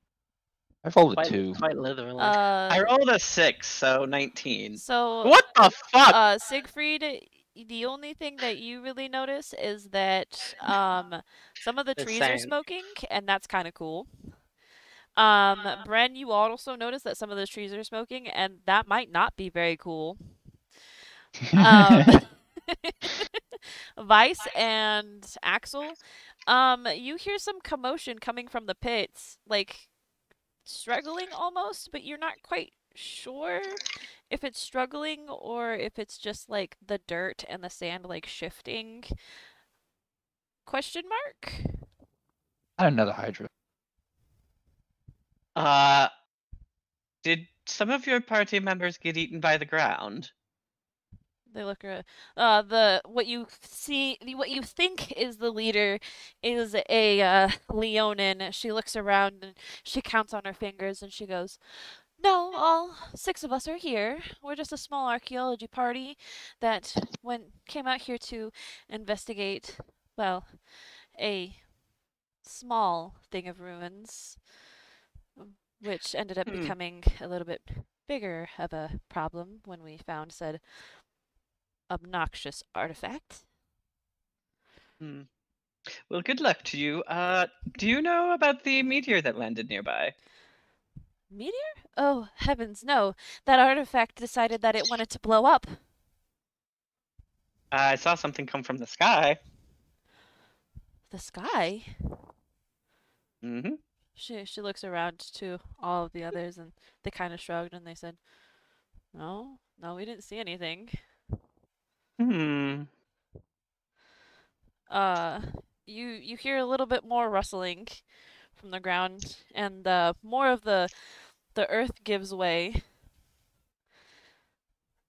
I rolled a Quite, 2. quite literally. I rolled a 6, so 19. So What the fuck? Siegfried, the only thing that you really notice is that some of the The trees are same. smoking, and that's kind of cool. Bren, you also notice that some of the trees are smoking, and that might not be very cool. Vice and Axel, you hear some commotion coming from the pits, like struggling almost, but you're not quite sure if it's struggling or if it's just like the dirt and the sand like shifting. Question mark? Another Hydra. Did some of your party members get eaten by the ground? They look at what you think is the leader is a Leonin. She looks around and she counts on her fingers and she goes, "No, all 6 of us are here. We're just a small archaeology party that came out here to investigate, well, a small thing of ruins, which ended up becoming a little bit bigger of a problem when we found said obnoxious artifact." Well, good luck to you. Do you know about the meteor that landed nearby? Meteor? Oh, heavens, no. That artifact decided that it wanted to blow up. I saw something come from the sky. The sky? Mm-hmm. She looks around to all of the others and they kind of shrugged and they said, No, we didn't see anything. You hear a little bit more rustling from the ground and more of the earth gives way.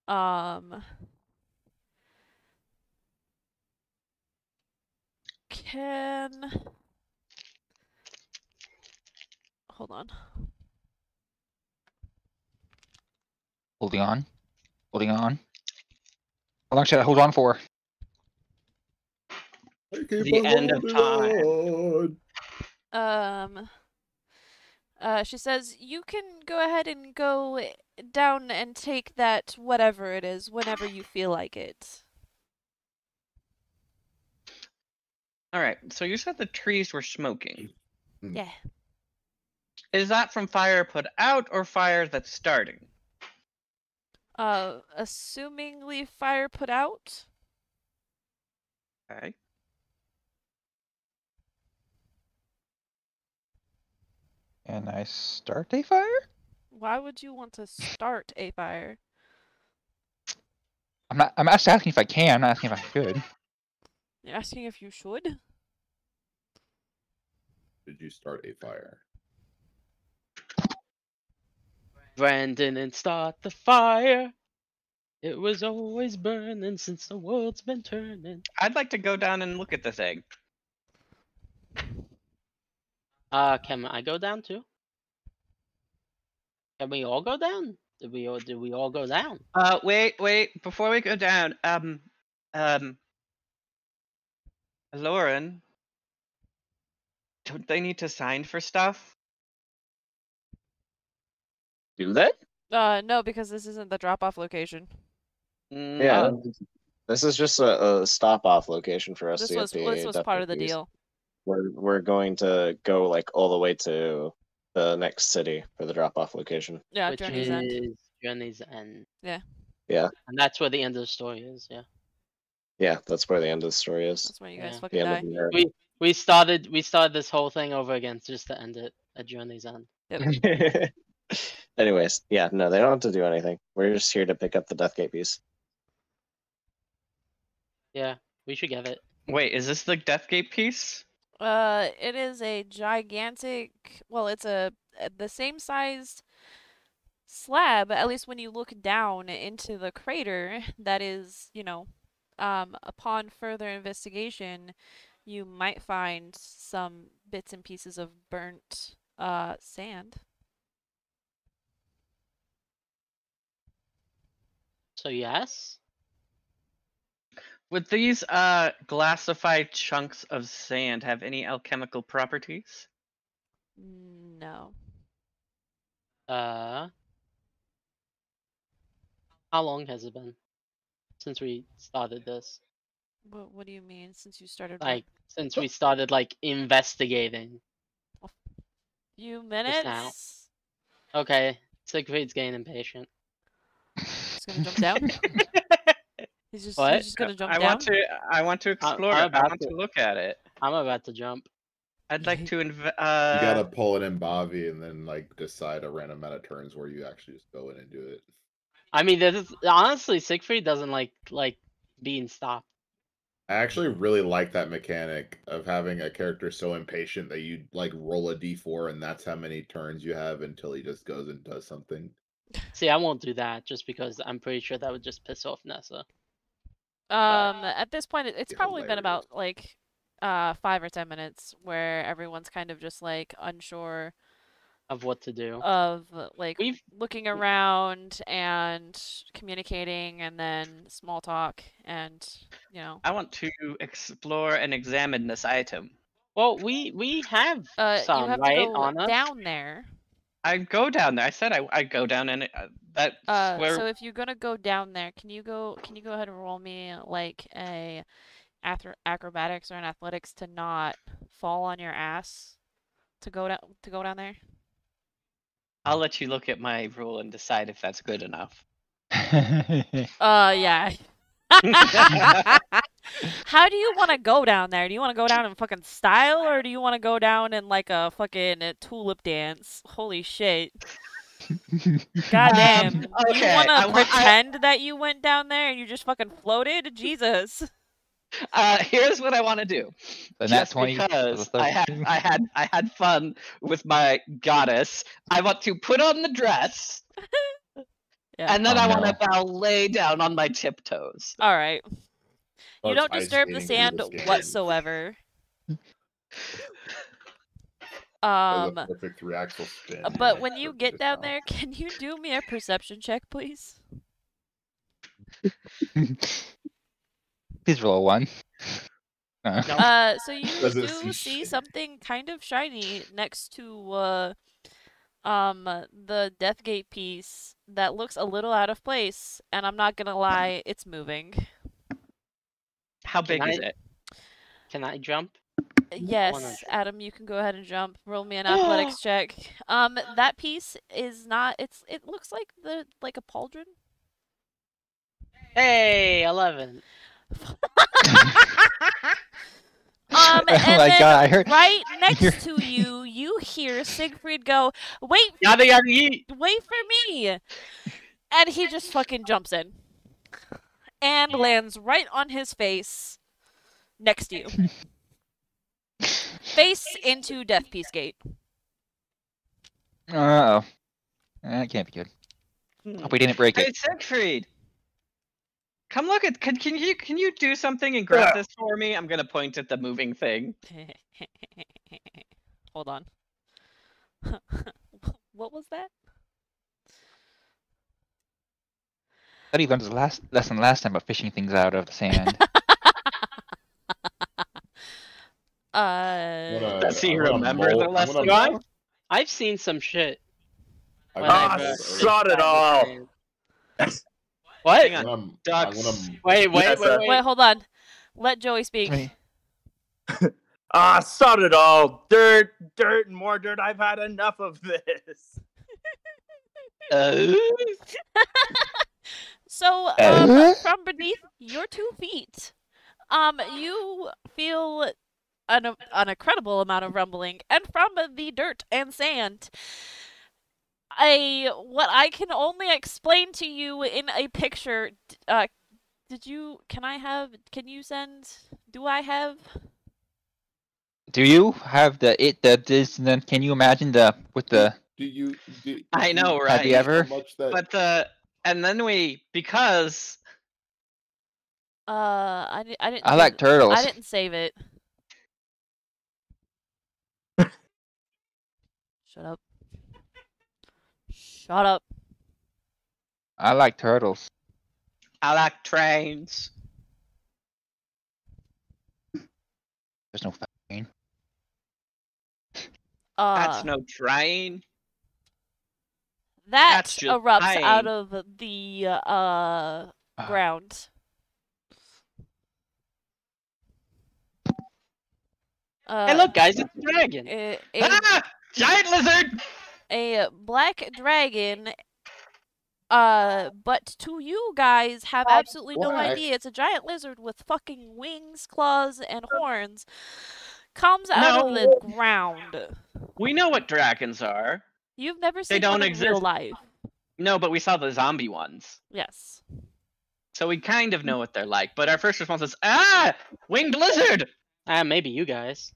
Hold on. Holding on. How long should I hold on for? The end of time. She says, "You can go ahead and go down and take that whatever it is whenever you feel like it." Alright, so you said the trees were smoking. Yeah. Is that from fire put out or fire that's starting? Assumingly fire put out. Okay. And I start a fire? Why would you want to start a fire? I'm just asking if I can, I'm not asking if I should. You're asking if you should? Did you start a fire? Brandon and start the fire. It was always burning since the world's been turning. I'd like to go down and look at the thing. Can I go down too? Can we all go down? Did we all go down? Wait. Before we go down, Lauren, don't they need to sign for stuff? Do they? No, because this isn't the drop-off location. Yeah. This is just a stop-off location for us This to was get the this was part of the deputies. deal. We're going to go like all the way to the next city for the drop-off location. Yeah, Which Journey's is End. Journey's End. Yeah. Yeah. And that's where the end of the story is. Yeah. Yeah, that's where the end of the story is. That's where you guys Yeah. fucking The end die. of the narrative. We started this whole thing over again just to end it at Journey's End. Yep. Anyways, yeah, no, they don't have to do anything. We're just here to pick up the Deathgate piece. Yeah, we should get it. Wait, is this the Deathgate piece? It is a gigantic. Well, it's the same sized slab. At least when you look down into the crater, that is, upon further investigation, you might find some bits and pieces of burnt sand. So yes. Would these glassified chunks of sand have any alchemical properties? No. How long has it been since we started this? What do you mean? Since you started Like since we started like investigating. a few Just minutes? now. Okay, Siegfried's getting impatient. He's gonna jump down. He's just gonna jump down. I want to explore I'm it. I about want to to. look at it. I'm about to jump. I'd like to You gotta pull it in Bavi and then like decide a random amount of turns where you actually just go in and do it. I mean, this is honestly Siegfried doesn't like being stopped. I actually really like that mechanic of having a character so impatient that you like roll a d4 and that's how many turns you have until he just goes and does something. See, I won't do that just because I'm pretty sure that would just piss off Nessa. At this point, it's probably been Hilarious. about like 5 or 10 minutes where everyone's kind of just like unsure Of what to do. of like We've looking around and communicating and then small talk and I want to explore and examine this item. Well, we have you some have right to go on us. down there. I go down there. I said I go down and that's where. So if you're gonna go down there, can you go ahead and roll me like a acrobatics or an athletics to not fall on your ass to go down there? I'll let you look at my rule and decide if that's good enough. Yeah. How do you want to go down there? Do you want to go down in fucking style, or do you want to go down in like a fucking tulip dance? Holy shit. Goddamn. Okay, You want to pretend that you went down there and you just fucking floated? Jesus. Here's what I want to do. The nat Just 20 because for the I had fun with my goddess, I want to put on the dress, Yeah. and then Oh, I want no. to now lay down on my tiptoes. All right. You Starts don't ice disturb the skating through sand the skin. whatsoever. Does a perfect 3-axle spin. But when you Perfect get down dismount. there, can you do me a perception check, please? Please roll a 1. So you Doesn't do see see shit. something kind of shiny next to the Deathgate piece that looks a little out of place, and I'm not gonna lie, it's moving. How big is it? Can I jump? Yes, 100. Adam, you can go ahead and jump. Roll me an athletics check. That piece is not. It looks like a pauldron. Hey, 11. And Oh my then God, I heard- right next to you, you hear Siegfried go, "Wait, Yada yada yeet. wait for me!" And he just fucking jumps in and lands right on his face next to you. Face into Death Piece Gate. Uh-oh. That can't be good. Hope we didn't break Hey, it. Siegfried. Come look at. Can you do something and grab this for me? I'm gonna point at the moving thing. Hold on. What was that? I thought he learned his lesson last time about fishing things out of the sand. Does he remember the lesson? Yo, I've seen some shit. when Ah, I've, sod it found all. sand. What? Hang on. I'm Ducks. Wait, Yes, sir. Wait, hold on. Let Joey speak. I mean, Sod it all. Dirt, and more dirt. I've had enough of this. So, from beneath your 2 feet, you feel an incredible amount of rumbling, and from the dirt and sand, what I can only explain to you in a picture. Can you send? Do I have? do you have then can you imagine I know, right? have you ever? But and then because I didn't. I like turtles. I didn't save it. Shut up. Shut up. I like turtles. I like trains. There's no train. That's no train. That That's just erupts pain. out of the ground. Hey, look, guys, it's a dragon. Giant lizard! A black dragon. But to you guys have absolutely no Black? idea. It's a giant lizard with fucking wings, claws, and horns. Comes out of the ground. We know what dragons are. You've never They seen don't one in real exist. life. No, but we saw the zombie ones. Yes. So we kind of know what they're like. But our first response is, winged lizard! Maybe you guys.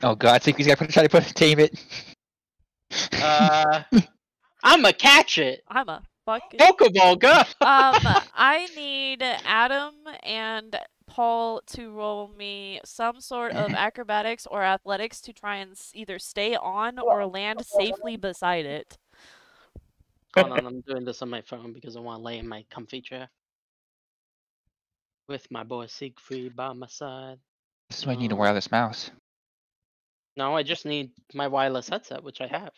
Oh God, I think he's gotta try to tame it. I'ma catch it. I'm a fucking Pokeball, go! I need Adam and Paul to roll me some sort of acrobatics or athletics to try and either stay on or land safely beside it. Hold on, I'm doing this on my phone because I want to lay in my comfy chair. With my boy Siegfried by my side. This is why you need a wireless mouse. No, I just need my wireless headset, which I have.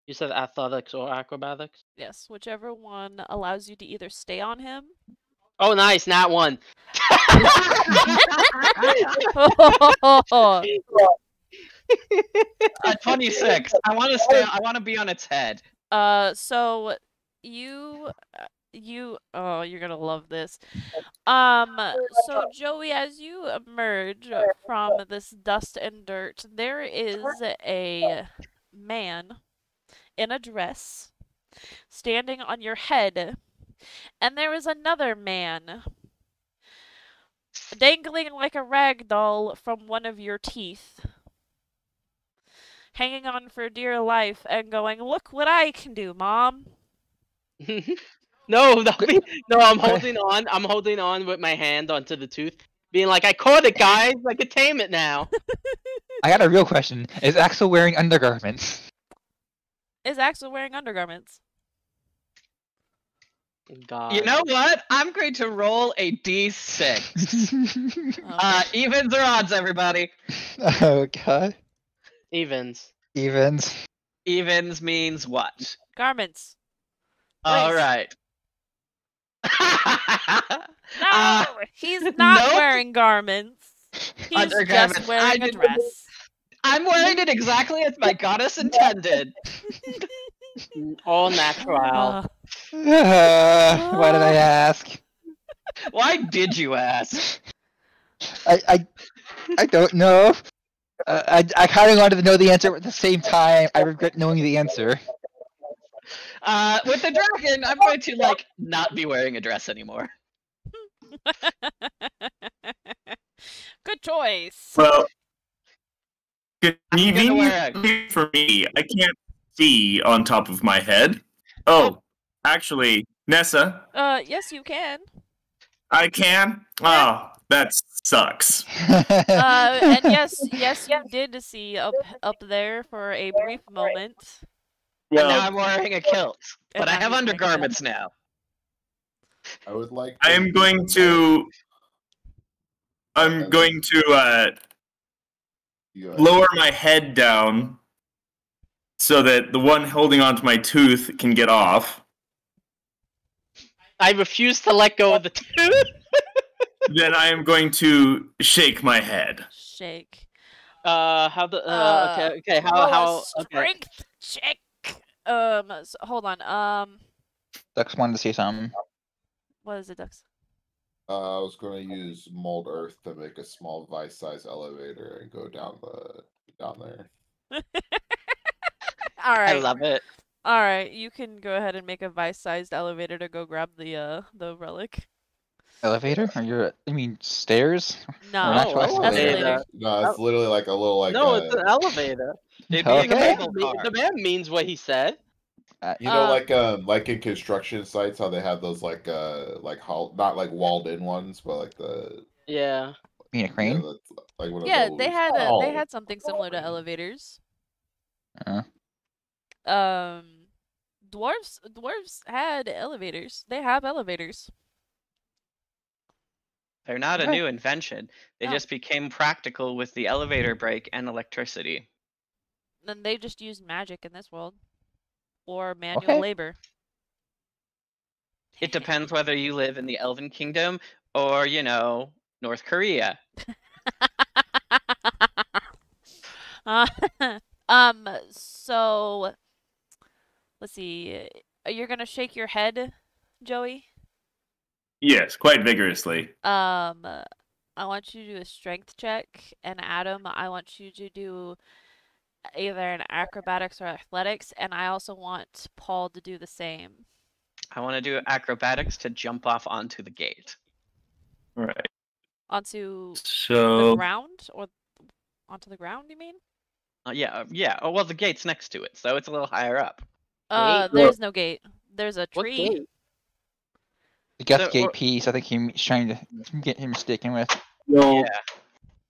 You said athletics or acrobatics? Yes, whichever one allows you to either stay on him. Oh, nice, not one. 26. I want to stay. I want to be on its head. So you oh, you're gonna love this. So Joey, as you emerge from this dust and dirt, there is a man in a dress standing on your head, and there is another man dangling like a rag doll from one of your teeth, hanging on for dear life and going, "Look what I can do, Mom." No, I'm holding on. I'm holding on with my hand onto the tooth, being like, I caught it, guys. I can tame it now. I got a real question. Is Axel wearing undergarments? Is Axel wearing undergarments? God. You know what? I'm going to roll a d6. Evens or odds, everybody? Oh God. Evens. Evens. Evens means what? Garments. All Please. right. No, he's not nope. wearing garments. He's Undergarments. just wearing a dress. I'm wearing it exactly as my goddess intended. All natural. Uh, Why did I ask? Why did you ask? I don't know. I kind of wanted to know the answer, but at the same time, I regret knowing the answer. With the dragon, I'm going to like not be wearing a dress anymore. Good choice. Well, gonna conveniently for me, I can't see on top of my head. Oh, actually, Nessa, Yes, you can. I can. Yeah. Oh, that sucks. And yes, you did see up there for a brief moment. And now Well, I'm wearing a kilt, And but I now have he's wearing a undergarments now. I would like. I am going to. I'm going to lower my head down so that the one holding onto my tooth can get off. I refuse to let go of the tooth. Then I am going to shake my head. Shake. How the? Okay. Roll How? a Okay. strength check. Hold on. Dux wanted to say something. What is it, Dux? I was going to use mold earth to make a small vice-size elevator and go down there. All right. I love it. All right, you can go ahead and make a vice-sized elevator to go grab the relic. Elevator? You mean stairs? No, Or an actual escalator. No, it's literally like a little like. No, it's an elevator. It'd be Okay. a cable car. The man means what he said. You know, like in construction sites, how they have those like not like walled in ones, but like the Yeah. You mean a crane? that's like one of Yeah, those. they had Oh. they had something similar to elevators. Uh, Dwarves had elevators. They have elevators. They're not a Okay. new invention. They No. just became practical with the elevator brake and electricity. Then they just used magic in this world, or manual Okay. labor. It depends whether you live in the Elven Kingdom or, North Korea. So let's see. You're gonna shake your head, Joey. Yes, quite vigorously. I want you to do a strength check, and Adam, I want you to do either an acrobatics or athletics, and I also want Paul to do the same. I want to do acrobatics to jump off onto the gate. Right. Onto the So ground, or onto the ground, you mean? Yeah. Oh, well, the gate's next to it, so it's a little higher up. There's no gate. There's a What tree. gate? the Guest So- Gate or- piece, I think he's trying to get him sticking with. well, Yeah.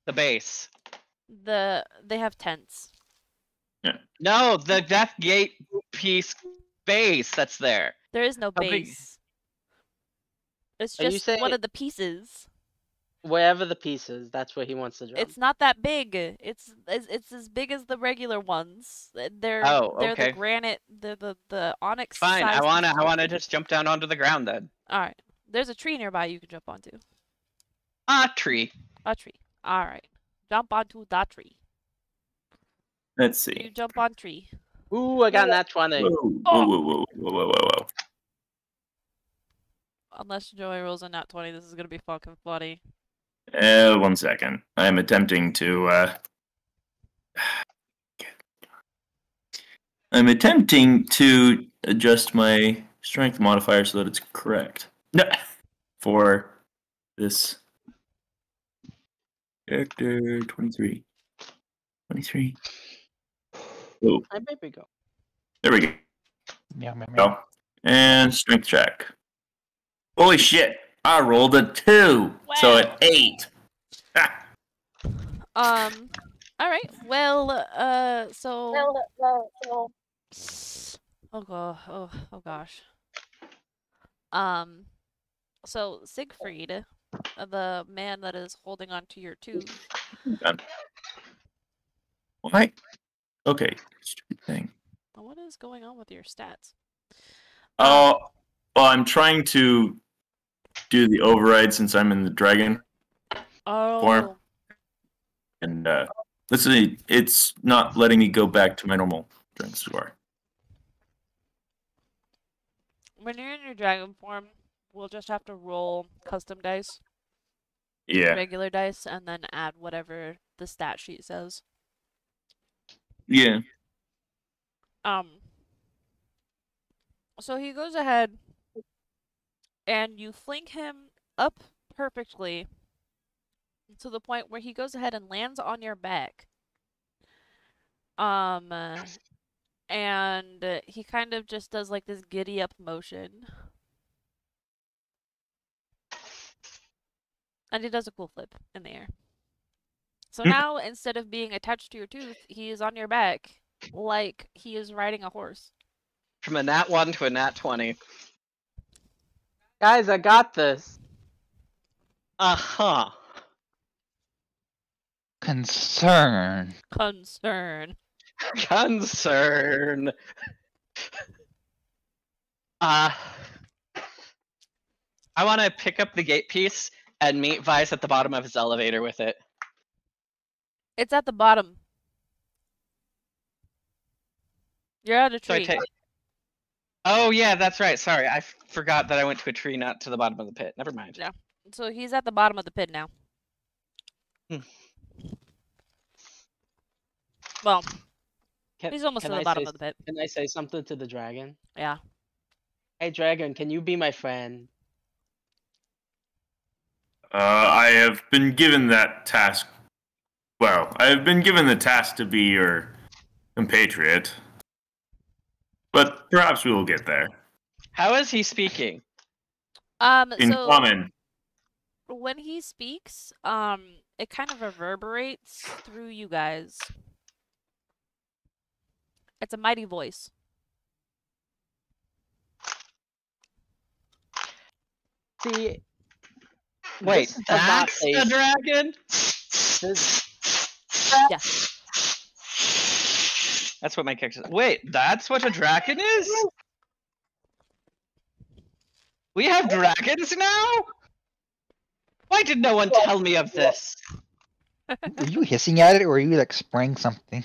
The base. They have tents. No, the Death Gate piece base that's there. There is no How big- base. It's Are you just saying- one of the pieces. Wherever the piece is, that's where he wants to jump. It's not that big. It's as big as the regular ones. They're the Okay. granite, the onyx. Fine. I sized wanna just jump down onto the ground then. All right. There's a tree nearby you can jump onto. Tree. A tree. All right. Jump onto that tree. let's You see. jump on tree. Ooh, I got that 20. Whoa. Unless Joey rolls a nat 20, this is gonna be fucking funny. 1 second. I am attempting to. I'm attempting to adjust my strength modifier so that it's correct. No, for this character 23. 23. Oh, Hi, baby, go. there we go. Yeah, Go. And strength check. Holy shit! I rolled a 2, so Wow. at 8. Ah. All right. Well, so. Oh gosh. So Siegfried, the man that is holding onto your tooth. Done. Why? Okay, stupid thing. What is going on with your stats? Oh, well, I'm trying to do the override since I'm in the dragon, Oh. and let's see, it's not letting me go back to my normal strength score. When you're in your dragon form, we'll just have to roll custom dice. Yeah. Regular dice, and then add whatever the stat sheet says. Yeah. So he goes ahead, and you fling him up perfectly to the point where he goes ahead and lands on your back. And he kind of just does like this giddy up motion. And he does a cool flip in the air. So now, instead of being attached to your tooth, he is on your back like he is riding a horse. From a nat 1 to a nat 20. Guys, I got this. Uh-huh. Concern. Concern. I want to pick up the gate piece and meet Vice at the bottom of his elevator with it. It's at the bottom. You're at a tree. Oh, yeah, that's right. Sorry, I forgot that I went to a tree, not to the bottom of the pit. Never mind. Yeah. So he's at the bottom of the pit now. Well, he's almost to the bottom of the pit. Can I say something to the dragon? Yeah. Hey, dragon, can you be my friend? I have been given that task. Well, I have been given the task to be your compatriot. But perhaps we will get there. How is he speaking? In so common. when he speaks, it kind of reverberates through you guys. It's a mighty voice. See, wait, that's a dragon? Yeah. That's what my character says. Wait, that's what a dragon is? We have dragons now? Why did no one tell me of this? Were you hissing at it, or were you like spraying something?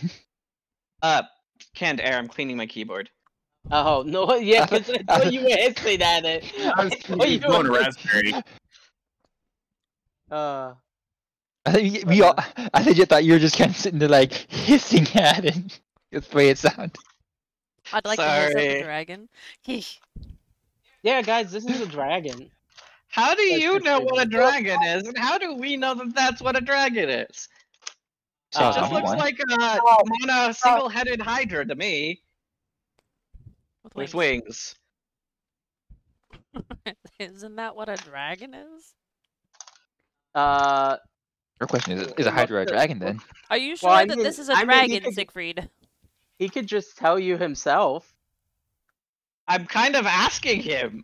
Canned air. I'm cleaning my keyboard. Oh no! Yeah, because I thought you were hissing at it. I was going to raspberry. I think you thought you were just kind of sitting there like hissing at it. That's the way it sounded. I'd like to hiss at the dragon. Yeah, guys, this is a dragon. How do you know what a dragon is, and how do we know that that's what a dragon is? So This looks like a single-headed hydra to me. With wings. Isn't that what a dragon is? Your question is a hydra a dragon then? Are you sure that this is a dragon, Siegfried? He could just tell you himself. I'm kind of asking him.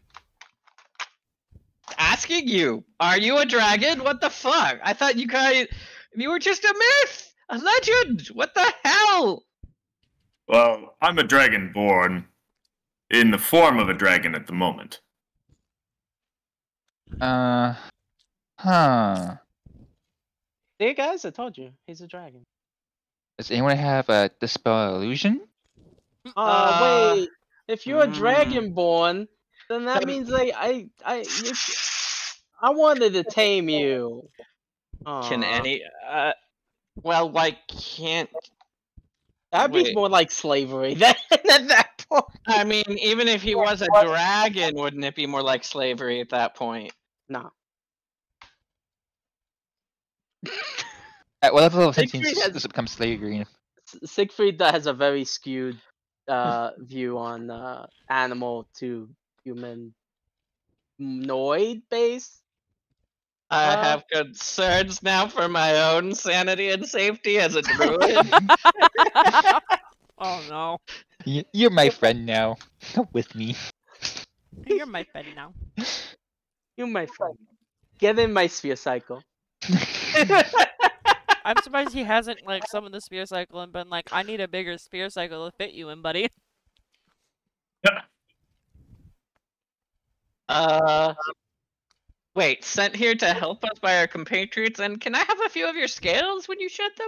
Asking you. Are you a dragon? What the fuck? I thought you were just a myth! A legend! What the hell? Well, I'm a dragonborn. In the form of a dragon at the moment. Huh. See, guys, I told you. He's a dragon. Does anyone have a dispel illusion? Wait. If you're a dragonborn, then that means I wanted to tame you. Can any well, like, can't that'd be more like slavery than at that point. I mean, even if he was a dragon, wouldn't it be more like slavery at that point? No. At what level of sentience does it become slavery? Siegfried has a very skewed view on animal to humanoid base. I have concerns now for my own sanity and safety as a druid. Oh no. You're my friend now. Come with me. You're my friend now. You're my friend. Get in my sphere cycle. I'm surprised he hasn't like summoned the spear cycle and been like, I need a bigger spear cycle to fit you in, buddy. Wait, sent here to help us by our compatriots, and can I have a few of your scales when you shed them?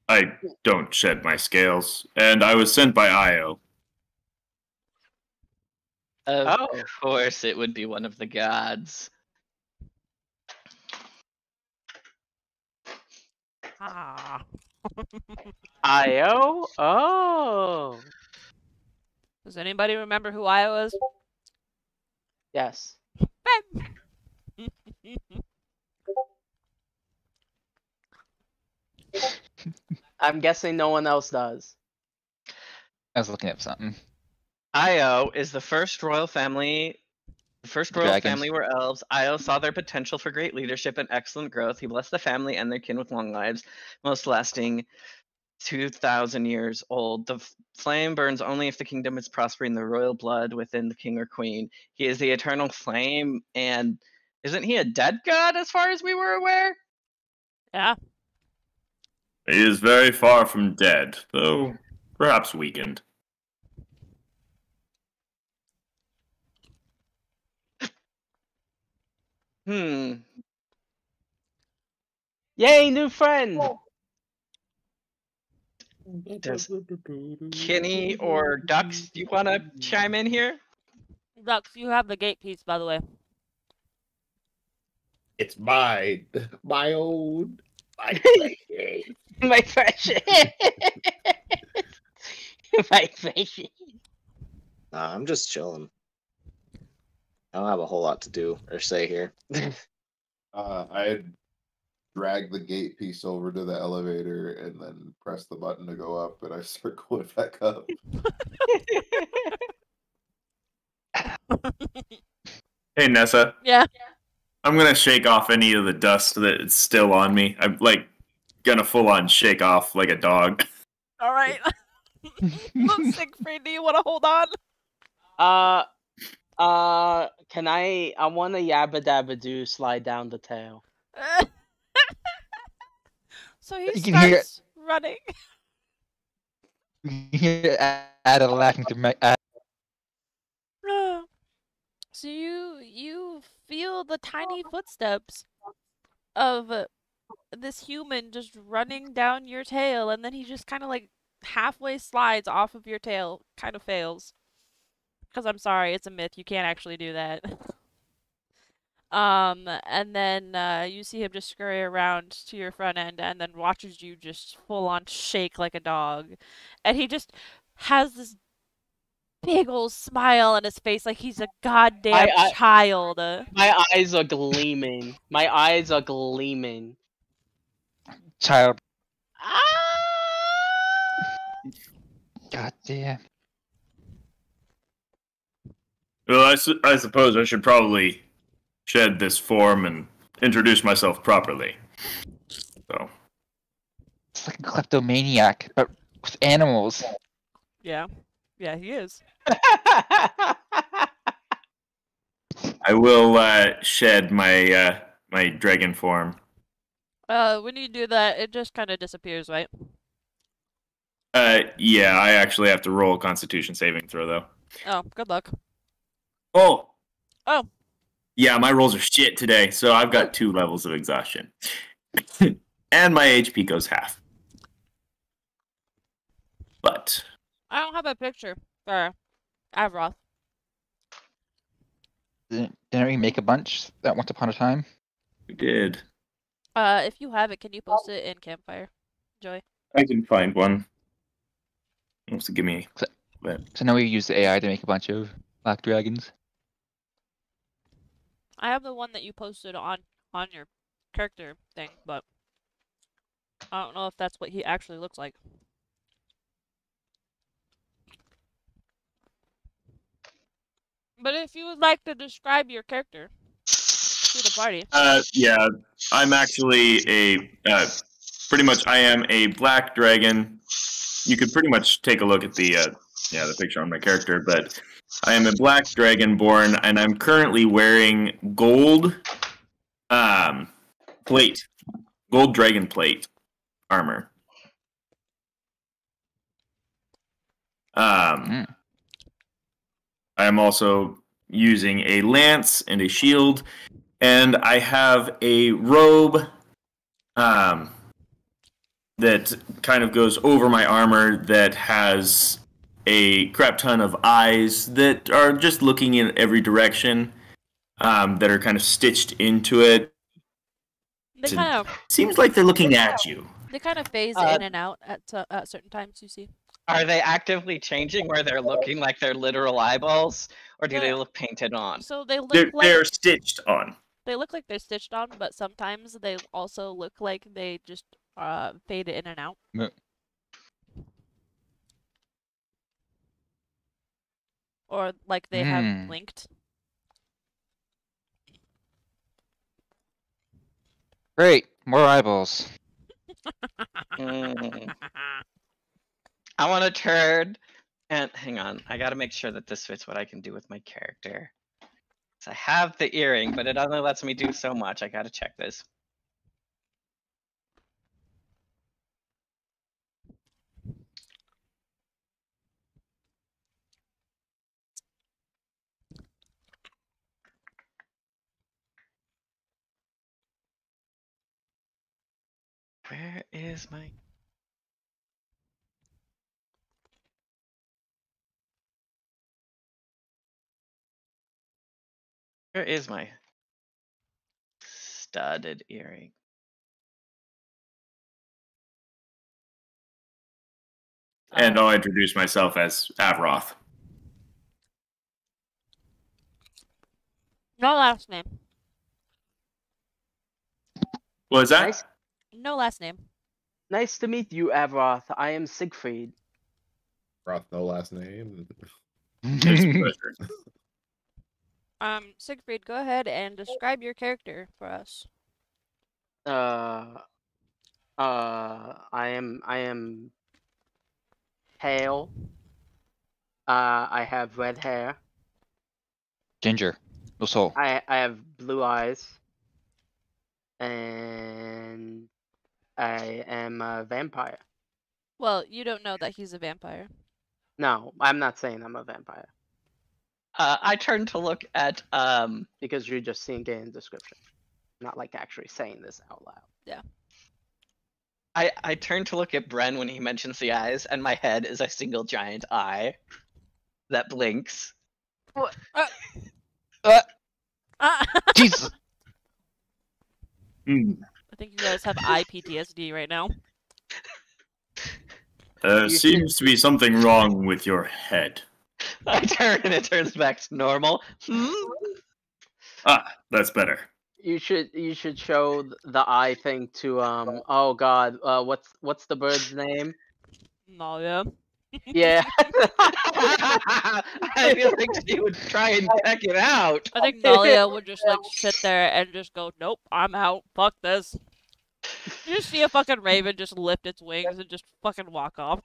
I don't shed my scales, and I was sent by Io. Of course, it would be one of the gods. Ah. Io? Oh. Does anybody remember who I was? Yes. I'm guessing no one else does. I was looking at something. Io is the first royal family. The first royal Dragons. family were elves. Io saw their potential for great leadership and excellent growth. He blessed the family and their kin with long lives, most lasting 2,000 years old. The flame burns only if the kingdom is prospering the royal blood within the king or queen. He is the eternal flame, and isn't he a dead god as far as we were aware? Yeah. He is very far from dead, though perhaps weakened. Hmm. Yay, new friend! Does Kenny or Dux, do you want to chime in here? Dux, you have the gate piece, by the way. It's mine. My own. My precious. My precious. My precious. Nah, I'm just chilling. I don't have a whole lot to do or say here. I had dragged the gate piece over to the elevator and then pressed the button to go up, and I start going back up. Hey, Nessa. Yeah. I'm gonna shake off any of the dust that's still on me. I'm like gonna full on shake off like a dog. All right. Siegfried, do you want to hold on? Can I want to yabba dabba do slide down the tail. So he You can hear starts running. You can hear Ada laughing to So you feel the tiny footsteps of this human just running down your tail, and then he just kind of like halfway slides off of your tail, kind of fails. Because I'm sorry, it's a myth. You can't actually do that. And then you see him just scurry around to your front end, and then watches you just full on shake like a dog, and he just has this big old smile on his face like he's a goddamn child. My eyes are gleaming. My eyes are gleaming. Child. Ah! God damn. Well, I suppose I should probably shed this form and introduce myself properly. So. It's like a kleptomaniac, but with animals. Yeah. Yeah, he is. I will shed my my dragon form. When you do that, it just kind of disappears, right? Yeah, I actually have to roll a Constitution saving throw though. Oh, good luck. Oh. Oh. Yeah, my rolls are shit today, so I've got 2 levels of exhaustion. And my HP goes half. But I don't have a picture for Avroth. Didn't we make a bunch that once upon a time? we did. If you have it, can you post it in Campfire, Joey? I can find one. Wants to give me. So now we use the AI to make a bunch of black dragons. I have the one that you posted on your character thing, but I don't know if that's what he actually looks like. But if you would like to describe your character to the party. Yeah, I'm actually a pretty much I am a black dragon. You could pretty much take a look at the picture on my character, but I am a black dragonborn, and I'm currently wearing gold plate, gold dragon plate armor. I am also using a lance and a shield, and I have a robe that kind of goes over my armor that has a crap ton of eyes that are just looking in every direction, that are kind of stitched into it. They kind of seems like they're looking at you. They kind of phase in and out at certain times. You see. Are they actively changing where they're looking like they're literal eyeballs, or do they look painted on? So they look they're stitched on. They look like they're stitched on, but sometimes they also look like they just fade in and out. No. Or like they have blinked. Great, more eyeballs. I want to turn and hang on. I got to make sure that this fits what I can do with my character. So I have the earring, but it only lets me do so much. I got to check this. Where is my... Where is my studded earring? And I'll introduce myself as Avroth. No last name. What is that? Nice. No last name. Nice to meet you, Avroth. I am Siegfried. Avroth, no last name. It's a pleasure. Siegfried, go ahead and describe your character for us. I am pale. I have red hair. Ginger. No soul. I have blue eyes. And I am a vampire. Well, you don't know that he's a vampire. No, I'm not saying I'm a vampire. I turned to look at because you're just seeing it in description, not like actually saying this out loud. Yeah. I turned to look at Bren when he mentions the eyes, and my head is a single giant eye that blinks. What? Jesus. I think you guys have eye PTSD right now. Seems to be something wrong with your head. I turn and it turns back to normal. Ah, that's better. You should show the eye thing to oh god, what's the bird's name? Nalia. Yeah. I feel like she would try and check it out. I think Nalia would just like sit there and just go, nope, I'm out. Fuck this. You just see a fucking raven just lift its wings and just fucking walk off.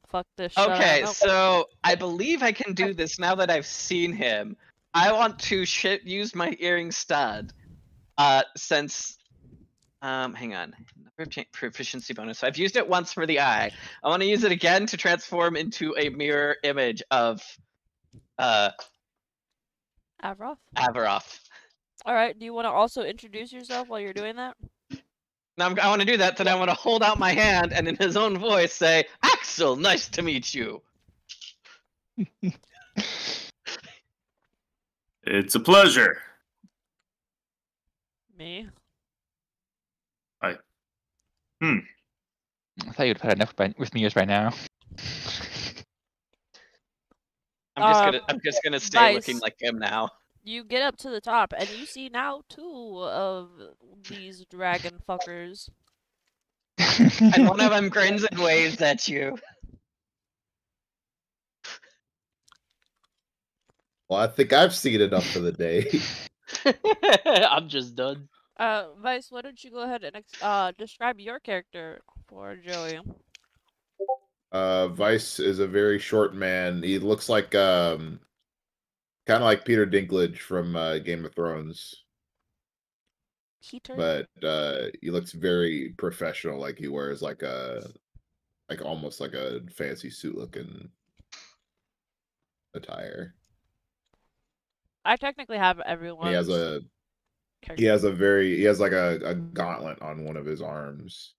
Fuck this shit. Okay, so I believe I can do this now that I've seen him. I want to use my earring stud. Since hang on. Proficiency bonus. So I've used it once for the eye. I want to use it again to transform into a mirror image of Averoth. Alright, do you want to also introduce yourself while you're doing that? Now I want to do that, then I want to hold out my hand and in his own voice say, Axel, nice to meet you. It's a pleasure. Me? I thought you'd had enough with me by now. I'm just gonna stay Vice. looking like him now. You get up to the top and you see now 2 of these dragon fuckers. And one of them grins and waves at you. Well, I think I've seen enough for the day. I'm just done. Vice, why don't you go ahead and describe your character for Joey? Vice is a very short man. He looks like kind of like Peter Dinklage from Game of Thrones. Peter? But he looks very professional. Like he wears like almost like a fancy suit looking attire. I technically have everyone. He has like a gauntlet on one of his arms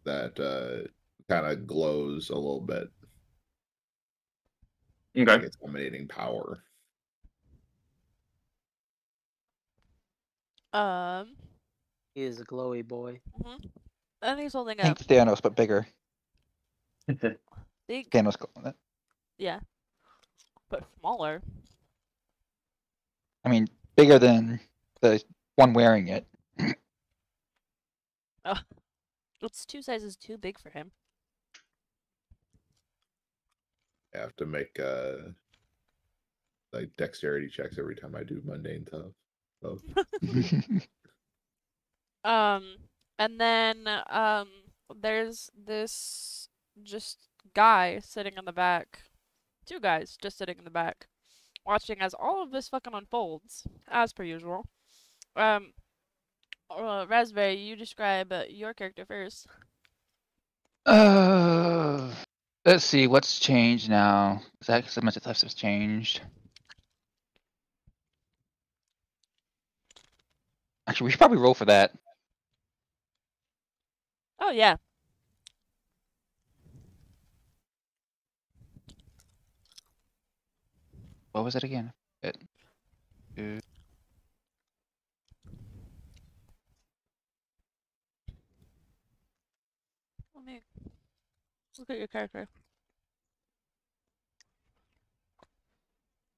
that kind of glows a little bit. Okay. Like it's emanating power. He is a glowy boy. And he's holding I think up. it's Thanos, but bigger. Big, Thanos. yeah, but smaller. I mean, bigger than the one wearing it. Oh, it's 2 sizes too big for him. I have to make like dexterity checks every time I do mundane stuff. So. And then there's this just guy sitting in the back. 2 guys just sitting in the back, watching as all of this fucking unfolds, as per usual. Raspberry, you describe your character first. Let's see what's changed now. Exactly so much stuff has changed. Actually, we should probably roll for that. Oh yeah. What was it again? Let me look at your character.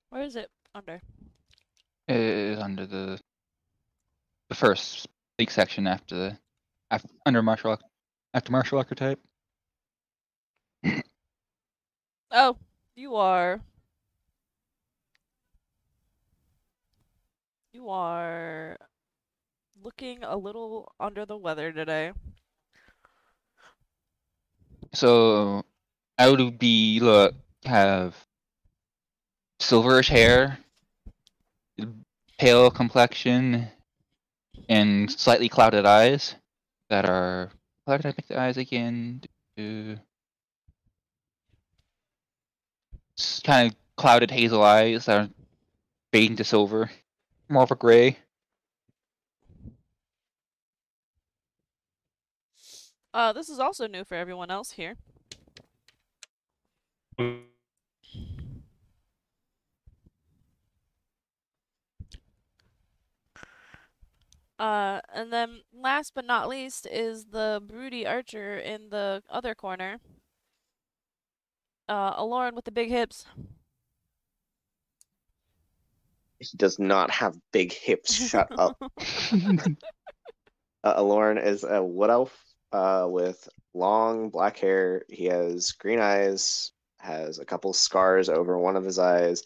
Where is it under? It is under the first big section after under martial archetype. Oh, you are looking a little under the weather today. So I would have silverish hair, pale complexion, and slightly clouded eyes that are. How did I make the eyes again? Kind of clouded hazel eyes that are fading to silver, more of a gray. This is also new for everyone else here. And then last but not least is the broody archer in the other corner. Aloran with the big hips. He does not have big hips. Shut up. Aloran is a wood elf with long black hair. He has green eyes, has a couple scars over one of his eyes.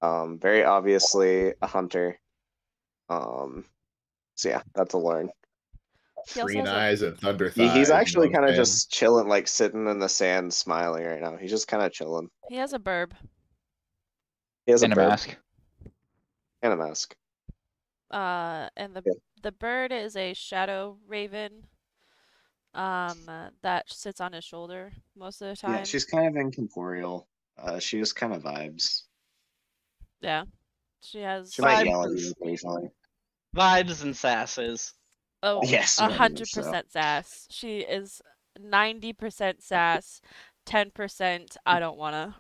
Very obviously a hunter. So yeah, that's Aloran. Green eyes and thunder thighs. He's actually you know kind of just chilling, like sitting in the sand, smiling right now. He's just kind of chilling. He has a burb. He has and a burb mask. and a mask. And the bird is a shadow raven. That sits on his shoulder most of the time. Yeah, she's kind of incorporeal. She just kind of vibes. Yeah, she has. She might yell at you occasionally. Vibes and sasses. Oh, yes, 100% sass. She is 90% sass, 10% I don't wanna.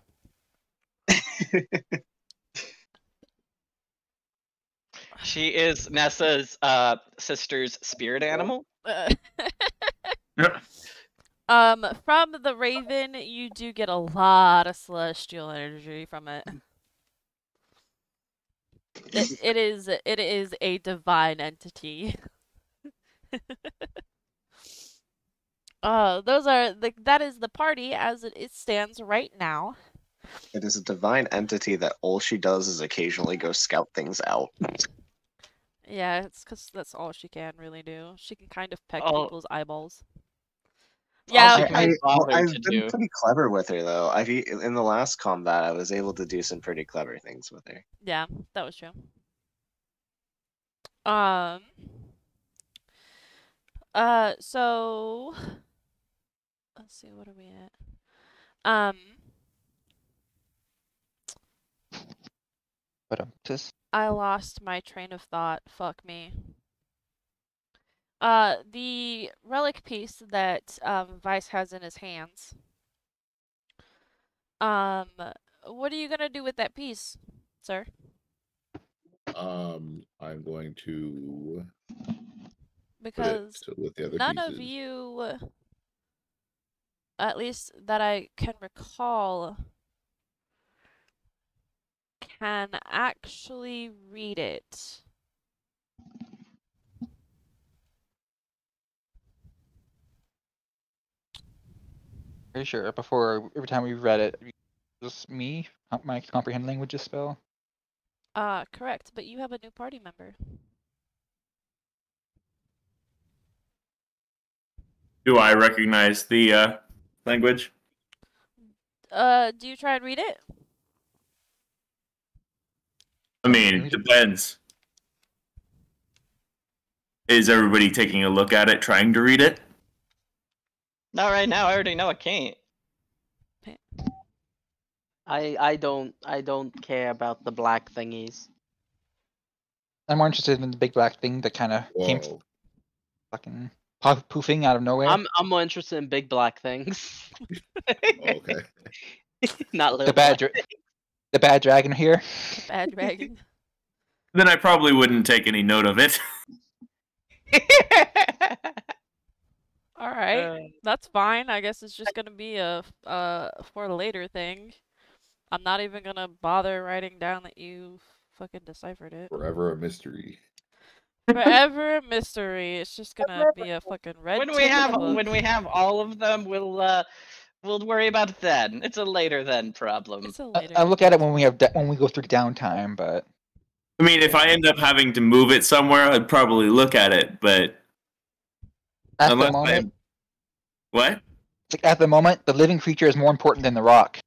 She is Nessa's sister's spirit animal. From the raven, you do get a lot of celestial energy from it. It is a divine entity. That is the party as it stands right now. It is a divine entity that all she does is occasionally go scout things out. Yeah, it's because that's all she can really do. She can kind of peck people's eyeballs. Yeah, I've been pretty clever with her though. In the last combat, I was able to do some pretty clever things with her. Yeah, that was true. So let's see, what are we at? But just I lost my train of thought. Fuck me. The relic piece that Vice has in his hands. What are you gonna do with that piece, sir? I'm going to Because put it with the other none pieces. of you, at least that I can recall, can actually read it. Pretty sure before every time we read it, just me, my comprehend languages spell. Correct, but you have a new party member. Do I recognize the language? Do you try and read it? I mean, it depends. Is everybody taking a look at it, trying to read it? Not right now. I already know I can't. I don't care about the black thingies. I'm more interested in the big black thing that kind of came fucking poofing out of nowhere. I'm more interested in big black things. Okay. Not little the bad black the bad dragon here. The bad dragon. Then I probably wouldn't take any note of it. All right, that's fine. I guess it's just gonna be a for a later thing. I'm not even gonna bother writing down that you fucking deciphered it. Forever a mystery. Forever a mystery. It's just gonna be a fucking red. When we have all of them, we'll worry about it then. It's a later then problem. It's a later. I look at it when we have when we go through downtime, but I mean, if I end up having to move it somewhere, I'd probably look at it, but at the unless moment, what? It's like at the moment, the living creature is more important than the rock.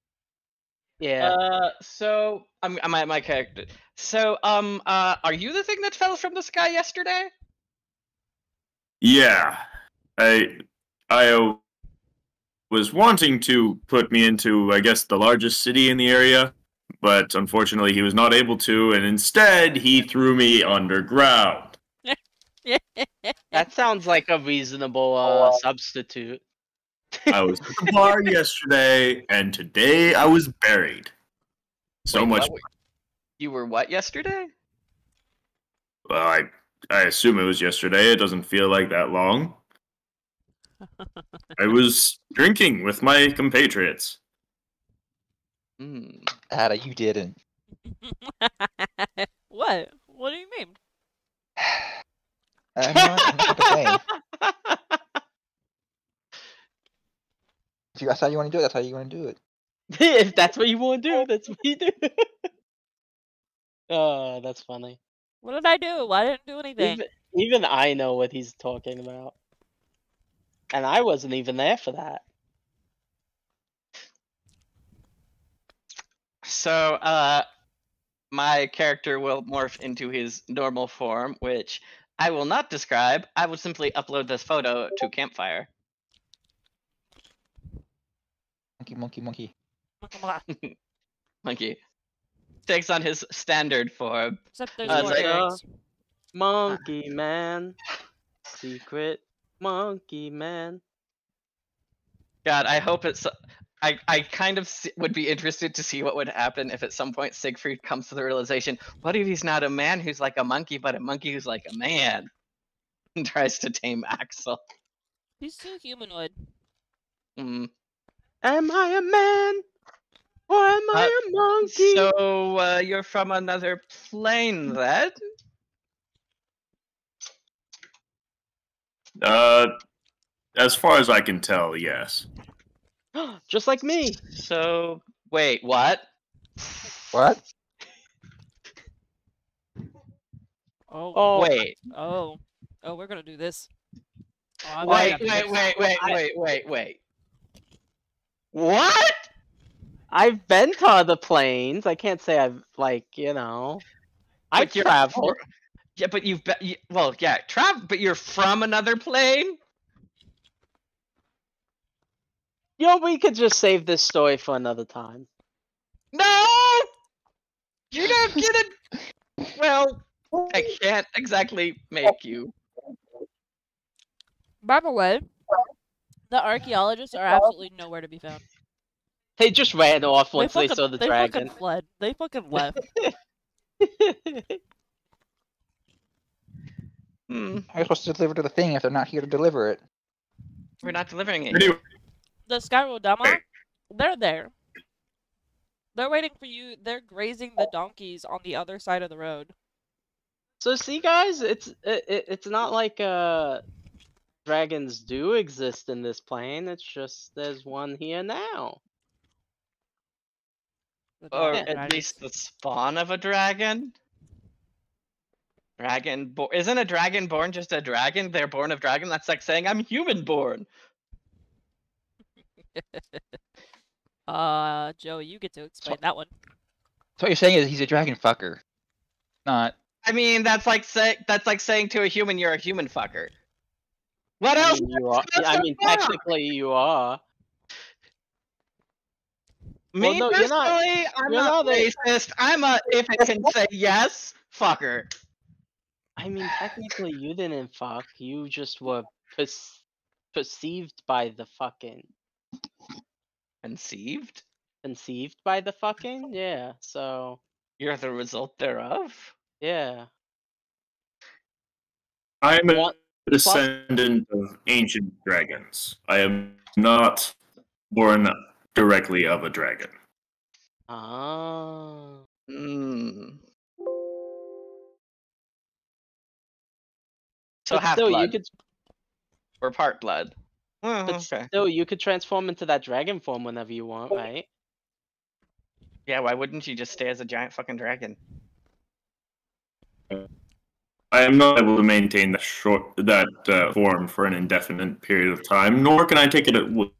Yeah. So my character. So are you the thing that fell from the sky yesterday? Yeah, I was wanting to put me into, I guess, the largest city in the area, but unfortunately he was not able to, and instead he threw me underground. That sounds like a reasonable substitute. I was at the bar yesterday, and today I was buried. So Wait, much. what? You were what yesterday? Well, I assume it was yesterday. It doesn't feel like that long. I was drinking with my compatriots. Ada, you didn't. What? What do you mean? I'm not to blame. If that's how you want to do it, that's how you want to do it. If that's what you want to do, that's what you do. Oh, that's funny. What did I do? I didn't do anything. Even I know what he's talking about. And I wasn't even there for that. So, my character will morph into his normal form, which I will not describe. I will simply upload this photo to Campfire. Monkey. Monkey. Takes on his standard form. Except there's He's more like, eggs. Monkey man. Secret monkey man. God, I hope it's... I kind of would be interested to see what would happen if at some point Siegfried comes to the realization, what if he's not a man who's like a monkey, but a monkey who's like a man? And tries to tame Axel. He's too humanoid. Am I a man? Or am I a monkey? So, you're from another plane, then? As far as I can tell, yes. Just like me. So, wait, what? What? Oh. Wait. Oh, we're gonna do this. Oh, Wait. What? I've been to other planes. I can't say I've, like, I've traveled. Yeah, but you've been, well, yeah, but you're from another plane? We could just save this story for another time. No! You don't get it! Well, I can't exactly make you. By the way, the archaeologists are absolutely nowhere to be found. They just ran off once they fucking, saw the they dragon. fucking fled. They fucking left. How are you supposed to deliver to the thing if they're not here to deliver it? We're not delivering it. Anyway, The Skyrodama, they're there. They're waiting for you. They're grazing the donkeys on the other side of the road. So see, guys, it's not like dragons do exist in this plane. It's just there's one here now. The Or dragon at dragons. least the spawn of a dragon. Isn't a dragon born just a dragon? They're born of dragon. That's like saying I'm human born. Joey, you get to explain that one. So what you're saying is he's a dragon fucker. Not. I mean, that's like saying to a human you're a human fucker. What I else? mean, you are. I mean, technically, you are. Me Well, no, personally, you're not- I'm you're not not a- racist. I'm a if it can say yes, fucker. I mean, technically, you didn't fuck. You just were perceived by the fucking. Conceived? Conceived by the fucking? Yeah, so. You're the result thereof? Yeah. I am a What- descendant of ancient dragons. I am not born directly of a dragon. Ah. Mm. But So half still, blood. you could. Or part blood. Well, But okay. still, you could transform into that dragon form whenever you want, right? Yeah, why wouldn't you just stay as a giant fucking dragon? I am not able to maintain that form for an indefinite period of time, nor can I take it at will.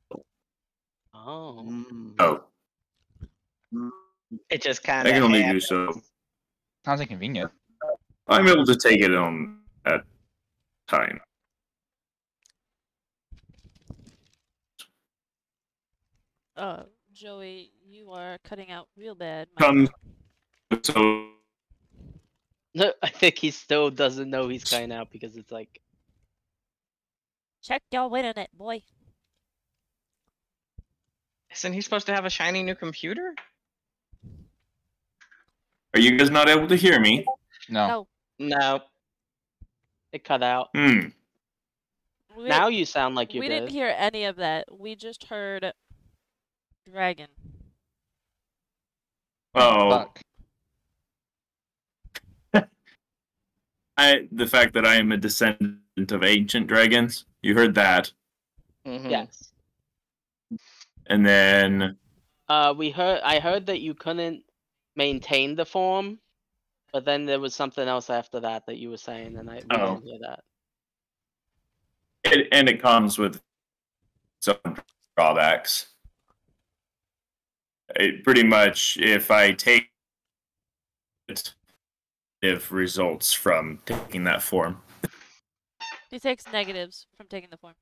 Oh. Oh, It just kind I of can only do so. Sounds inconvenient. I'm able to take it on at time. Joey, you are cutting out real bad. Come, so I think he still doesn't know he's cutting out because it's like. Check your internet, boy. Isn't he supposed to have a shiny new computer? are you guys not able to hear me? No. No. It cut out. Hmm. Now you sound like you we did. didn't hear any of that. We just heard dragon. Oh, Fuck. the fact that I am a descendant of ancient dragons. You heard that, Mhm. Yes. and then I heard that you couldn't maintain the form, but then there was something else after that you were saying, and we Oh. didn't hear that. it comes with some drawbacks. It pretty much, if I take it, if results from taking that form. He takes negatives from taking the form.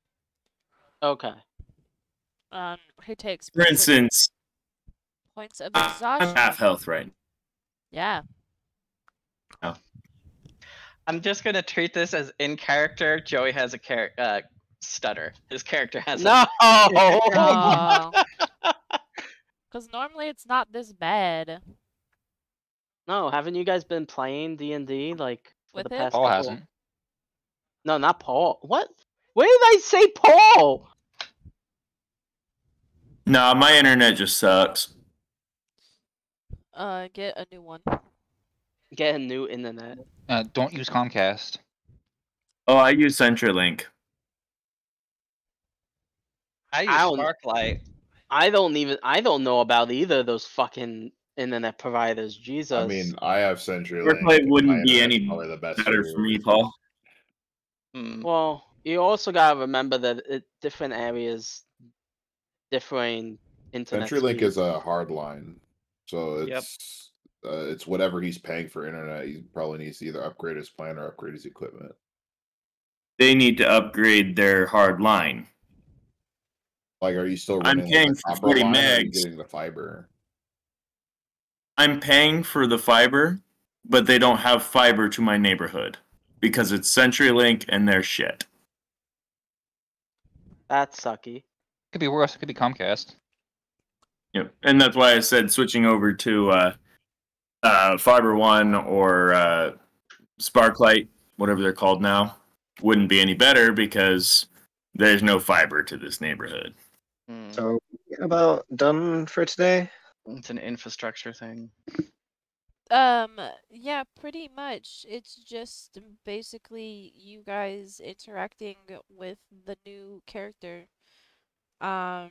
Okay. He takes For instance, points of I'm exhaustion. half health right now. Yeah. I'm just gonna treat this as in character. Joey has a stutter. His character has No. Because normally it's not this bad. No, haven't you guys been playing D&D like for With the him? past Paul couple? hasn't. No, not Paul. What? Where did I say Paul? No, my internet just sucks. Get a new one. Get a new internet. Don't use Comcast. Oh, I use CenturyLink. I use I don't- Sparklight. I don't know about either of those fucking internet providers. Jesus. I mean, I have CenturyLink. Sparklight and wouldn't my be internet's any probably the best better here. for me, Paul. Hmm. Well, you also gotta remember that different areas, differing internet. CenturyLink speeds. is a hard line, so Yep. it's whatever he's paying for internet. He probably needs to either upgrade his plan or upgrade his equipment. They need to upgrade their hard line. Like, are you still I'm running paying the for copper 40 line, or are you megs. getting the fiber? I'm paying for the fiber, but they don't have fiber to my neighborhood because it's CenturyLink and their shit. That's sucky. Could be worse. It could be Comcast. Yep, and that's why I said switching over to Fiber One or Sparklight, whatever they're called now, wouldn't be any better because there's no fiber to this neighborhood. So, about done for today? It's an infrastructure thing. Yeah, pretty much. It's just basically you guys interacting with the new character. And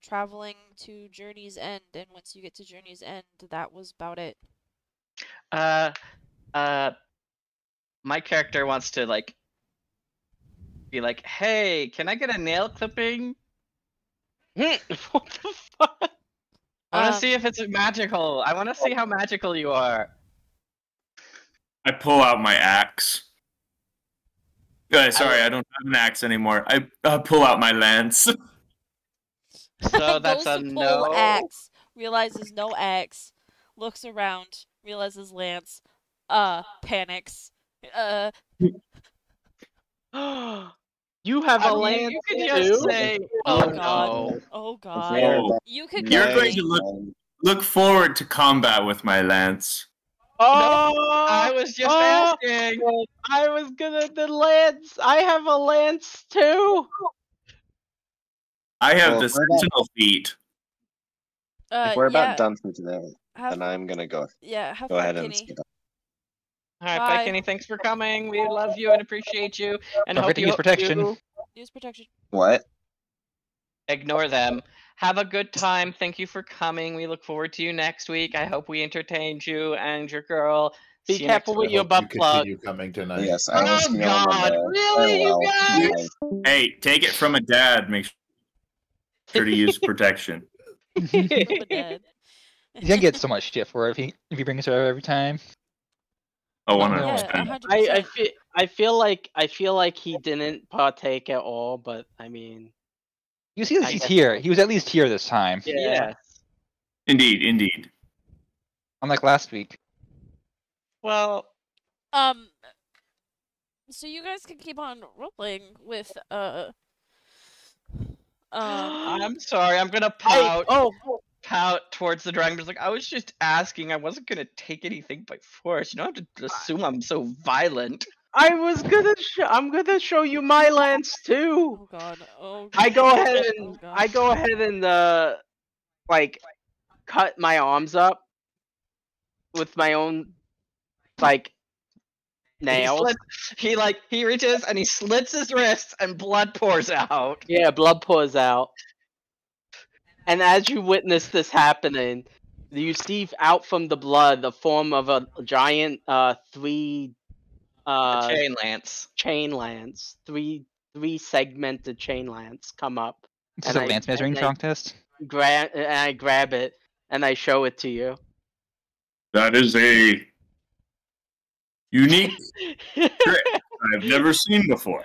traveling to Journey's End, and once you get to Journey's End, that was about it. My character wants to like be like, hey, can I get a nail clipping? What the fuck? I want to see if it's magical. I want to see how magical you are. I pull out my axe. Sorry, I don't have an axe anymore. I pull out my lance. So that's Goes a to pull no. axe, realizes no axe, looks around, realizes lance, panics. You have a lance You could too? just say, Oh oh god. no. Oh god. Oh. You could You're go going say- to look forward to combat with my lance. Oh, I was just asking. I was gonna the lance. I have a lance too. I have Well, the if we're about- sentinel feet. If we're yeah, about done for today, have, then I'm gonna go have go fun, ahead and Kenny. skip it. All right, Bye. bye, Kenny. Thanks for coming. We love you and appreciate you, and Don't hope forget to you use protection. Use protection. What? ignore them. Have a good time. Thank you for coming. We look forward to you next week. I hope we entertained you and your girl. Be See you next careful week. with your You butt plug. continue coming tonight. Yes, I will Oh see you God! on Monday. Really, you Farewell. guys? Bye. Hey, take it from a dad. Make sure to use protection. I'm a dad. He's gonna get so much shit for it if he brings her every time. Oh, No, 100%. Yeah, 100%. I feel like he didn't partake at all, but I mean, You see, I he's guess here. so. He was at least here this time, yeah. Yes. Indeed. unlike last week. Well, So you guys can keep on roleplaying with I'm sorry. I'm gonna Hey, pout towards the dragon. Like, I was just asking. I wasn't gonna take anything by force. You don't have to assume I'm so violent. I was gonna. I'm gonna show you my lance too. Oh god. Oh god. I go ahead and Oh, God. I go ahead and like cut my arms up with my own like nails. He reaches and he slits his wrists and blood pours out. Yeah, blood pours out. And as you witness this happening, you see out from the blood the form of a giant three Chain lance. three segmented chain lance come up. It's just a lance measuring contest. I grab it and I show it to you. That is a unique trick I've never seen before.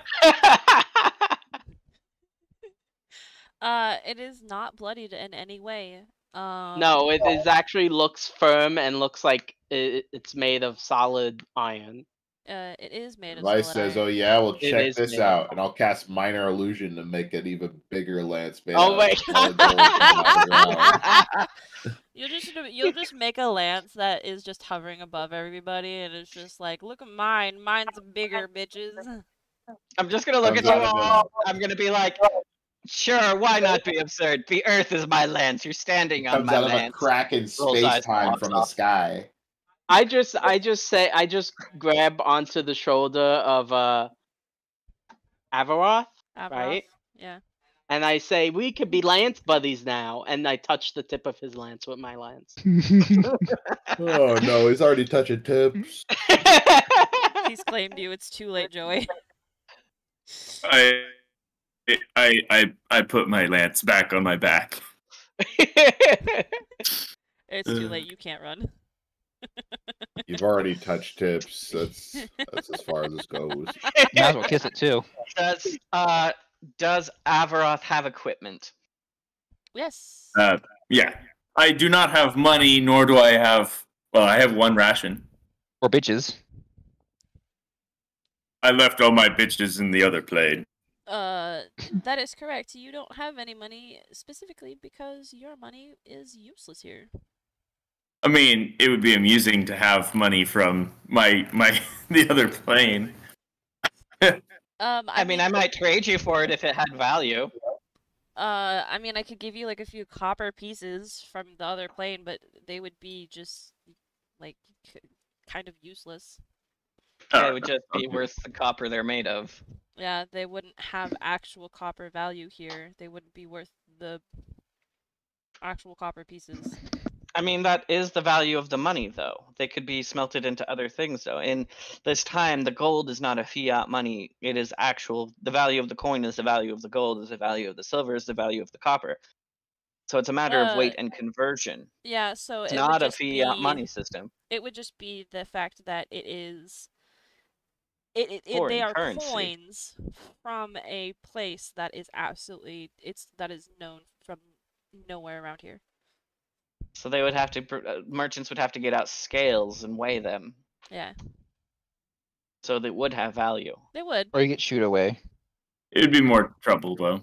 It is not bloodied in any way. No, it is actually looks firm and looks like it's made of solid iron. It is made of Vice solid says, iron. "Oh yeah, well It check is this made. out," and I'll cast minor illusion to make an even bigger lance made Oh out wait. of solid gold from the ground. You'll just make a lance that is just hovering above everybody, and it's just like, look at mine. Mine's bigger, bitches. I'm just gonna look at Comes you out of all. I'm gonna be like, sure, why not be absurd? The earth is my lance. You're standing on Comes my out of a lance. crack in Rolls eyes space time pops from the off. sky. I just grab onto the shoulder of Avaroth, right? Yeah. And I say, "We could be lance buddies now." And I touch the tip of his lance with my lance. Oh no, he's already touching tips. He's claimed you. It's too late, Joey. I put my lance back on my back. It's too late. You can't run. You've already touched tips. That's as far as this goes. Might as well kiss it too. Does Avaroth have equipment? Yes. Yeah. I do not have money, nor do I have. Well, I have one ration. Or bitches. I left all my bitches in the other plane. That is correct. You don't have any money specifically because your money is useless here. I mean, it would be amusing to have money from my the other plane. I mean, I might trade you for it if it had value. I mean, I could give you like a few copper pieces from the other plane, but they would be just like kind of useless. They would just be worth the copper they're made of. Yeah, they wouldn't have actual copper value here. They wouldn't be worth the actual copper pieces. I mean, that is the value of the money, though. They could be smelted into other things, though. In this time, the gold is not a fiat money. It is actual. The value of the coin is the value of the gold, is the value of the silver, is the value of the copper. So it's a matter of weight and conversion. Yeah, so it's it not would a just fiat be, money system. It would just be the fact that it is. Foreign they are currency. coins from a place that is absolutely that is known from nowhere around here. So they would have to merchants would have to get out scales and weigh them. Yeah. So they would have value. They would. Or you get shooed away. It'd be more trouble though.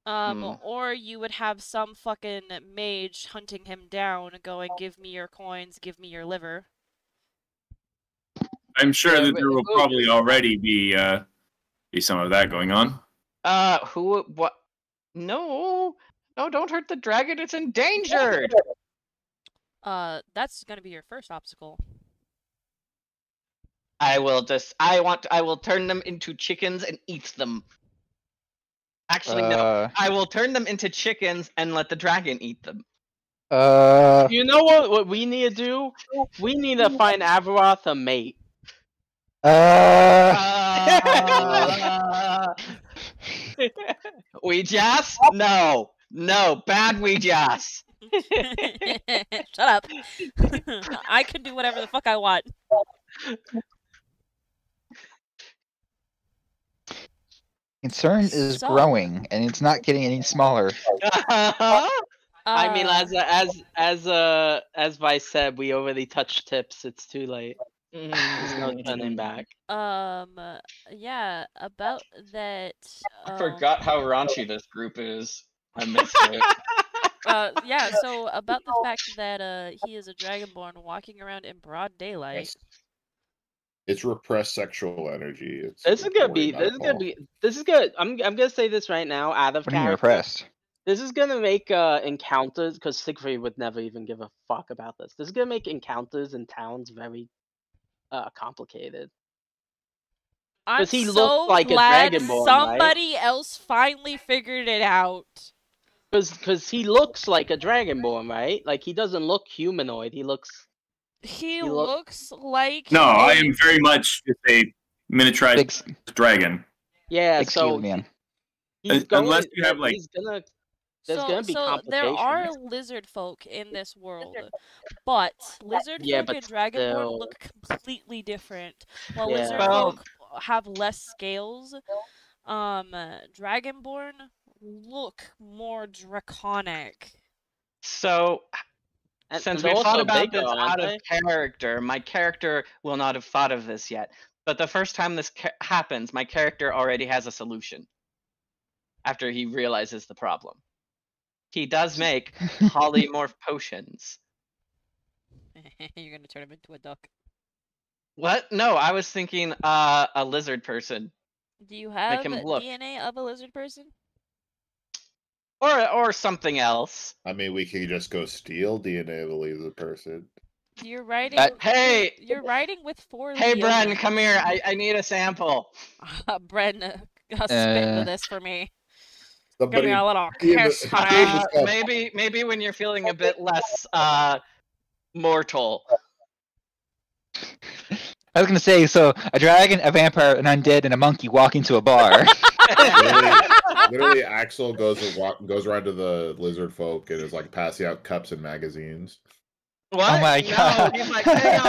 Or you would have some fucking mage hunting him down, going, "Give me your coins, give me your liver." I'm sure that there will probably already be some of that going on. What? No, don't hurt the dragon. It's endangered. That's gonna be your first obstacle. I will turn them into chickens and eat them. Actually, no. I will turn them into chickens and let the dragon eat them. You know what we need to do? We need to find Avaroth a mate. Ouijas? No, bad Ouijas. Shut up. I can do whatever the fuck I want. Concern is growing, and it's not getting any smaller. I mean, as Vice said, we already touched tips. It's too late. There's no turning back. Yeah, about that. I forgot how raunchy this group is. I missed it. Yeah. So about the fact that he is a dragonborn walking around in broad daylight. Yes. It's repressed sexual energy. This is good. I'm gonna say this right now, out of character. Repressed? This is gonna make encounters, because Siegfried would never even give a fuck about this. This is gonna make encounters in towns very complicated. I'm he so looks like glad a dragonborn, somebody else finally figured it out. Because he looks like a dragonborn, right? Like, he doesn't look humanoid. He looks like. No, I am very much just a miniaturized dragon. Yeah, so man. Unless you have like. There's gonna be complications. There are lizard folk in this world, but lizard folk and dragonborn look completely different. While lizard folk have less scales, dragonborn look more draconic. So, since we thought about this out of character, my character will not have thought of this yet. But the first time this happens, my character already has a solution. After he realizes the problem. He does make polymorph potions. You're gonna turn him into a duck. What? No, I was thinking a lizard person. Do you have DNA of a lizard person? Or something else. I mean, we could just go steal DNA of a lizard person. You're writing. Hey, you're writing with 4. Hey, Bren, come here. I need a sample. Bren, spit into this for me. Give me a little kiss, maybe when you're feeling a bit less mortal. I was gonna say, so a dragon, a vampire, an undead, and a monkey walk into a bar. literally, Axel goes around to the lizard folk and is like passing out cups and magazines. What? Oh my god! No, he's like, hang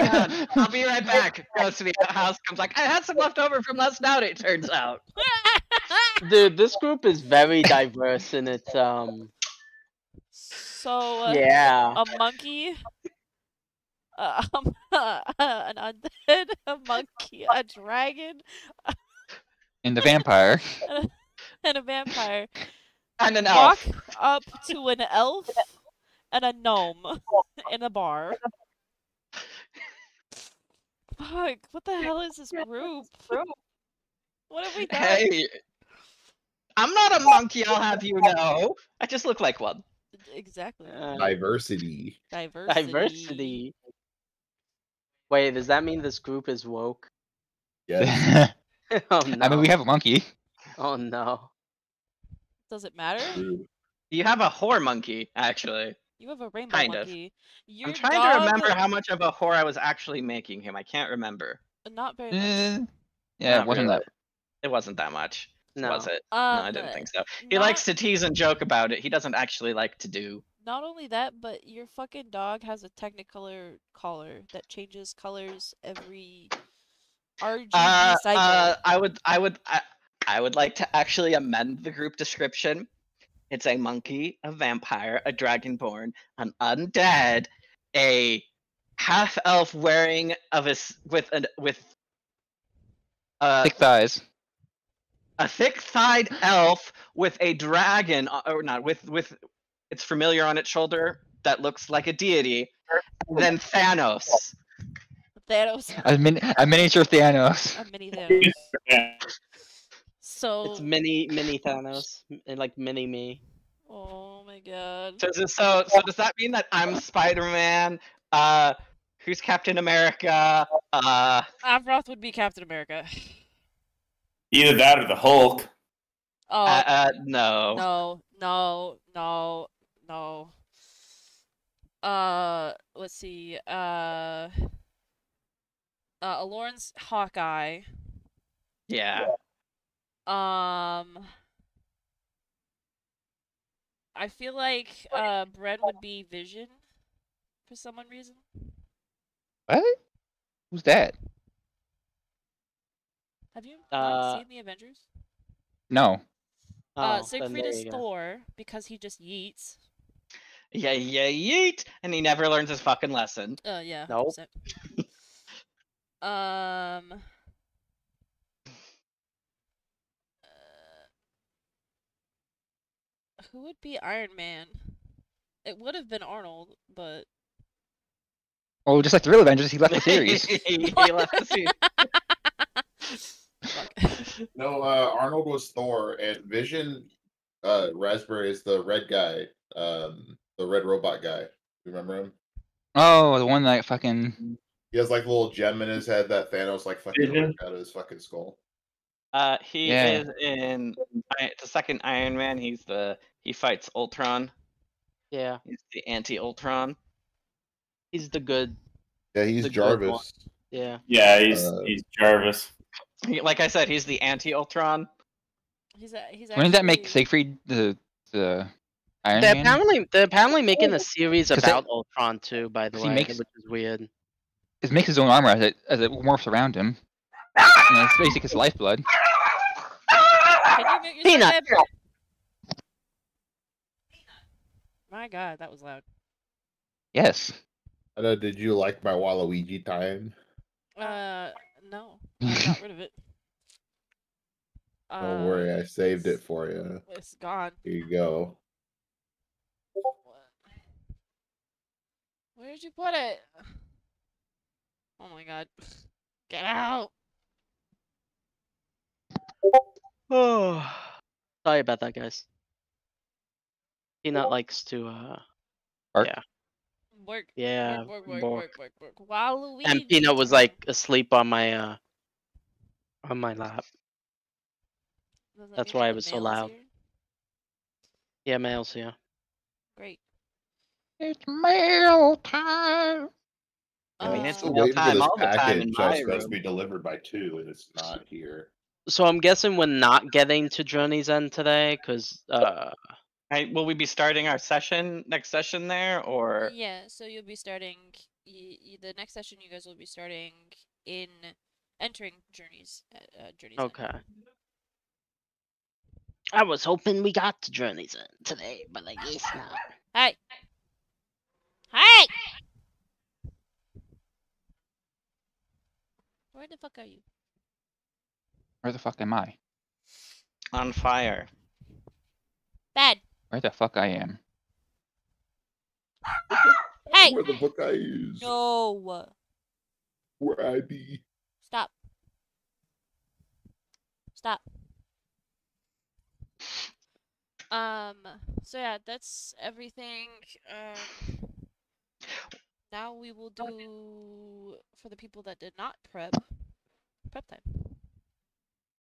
on, I'll be right back. Goes to the house, comes like, I had some left over from last night. It turns out. Dude, this group is very diverse in its So yeah, a monkey, an undead, a monkey, a dragon, And the vampire. and a vampire And an walk elf. up to an elf and a gnome in a bar. Fuck, what the hell is this group? What have we done? Hey, I'm not a monkey, I'll have you know. I just look like one. Exactly. Diversity. Diversity. Wait, does that mean this group is woke? Yes. Oh no. I mean, we have a monkey. Oh no. Does it matter? True. You have a whore monkey, actually. You have a rainbow Kind of. monkey. Your I'm trying dog... to remember how much of a whore I was actually making him. I can't remember. Not very much. Yeah, Not it wasn't really. that. It wasn't that much. No. Was it? No, I didn't think so. He not- likes to tease and joke about it. He doesn't actually like to do. Not only that, but your fucking dog has a Technicolor collar that changes colors every RGB cycle. I would like to actually amend the group description. It's a monkey, a vampire, a dragonborn, an undead, a half elf wearing with Thick thighs. a thick-thighed elf with a dragon, or not with its familiar on its shoulder that looks like a deity, and then Thanos. Thanos. A miniature Thanos. A mini Thanos. So It's mini Thanos and like mini me. Oh my god. So does that mean that I'm Spider-Man? Who's Captain America? Avroth would be Captain America. Either that or the Hulk. Oh. No. No. Let's see. Lauren's Hawkeye. Yeah. I feel like Brett would be Vision for some reason. What? Who's that? Have you not seen the Avengers? No. Siegfried is Thor because he just yeets. Yeah, yeet, and he never learns his fucking lesson. Yeah. Nope. Who would be Iron Man? It would have been Arnold, but... Oh, just like the real Avengers, he left the series. He left the series. No, Arnold was Thor, and Vision, Raspberry is the red guy, the red robot guy. You remember him? Oh, the one that fucking... He has like a little gem in his head that Thanos like fucking ripped out of his fucking skull. He is in the second Iron Man. He fights Ultron. Yeah. He's the anti-Ultron. He's the good. Yeah, he's the good Jarvis. one. Yeah. Yeah, he's Jarvis. Like I said, he's the anti-Ultron. He's actually... Wouldn't that make Siegfried the Iron They're Man? apparently making a series about Ultron too, by the way, which is weird. It makes his own armor as it morphs around him. And it's basically his lifeblood. Can you mute yourself, Peanut! Deb? My god, that was loud. Yes. Did you like my Waluigi time? No. I got rid of it. Don't worry, I saved it for you. It's gone. Here you go. Where did you put it? Oh my god. Get out! Oh, sorry about that, guys. Peanut likes to Bark? yeah. Work. Yeah. Work. Waluigi. And Peanut was like asleep on my lap. Does that That's mean why that it the was so mail is loud. here? Yeah, mail's here. Great. It's mail time. I mean, it's Still mail waiting for time this all the time in package my that's supposed to room. be delivered by 2, and it's not here. So I'm guessing we're not getting to Journey's End today, because Will we be starting our next session there, or? Yeah, so you'll be starting... the next session you guys will be starting in... entering Journey's End. okay. I was hoping we got to Journey's End today, but I guess not. Hey! Hey! Where the fuck are you? Where the fuck am I? On fire. Bad. Where the fuck I am? Hey! Where the book I use. No. Where I be. Stop. Stop. So yeah, that's everything. Now we will do, for the people that did not prep time.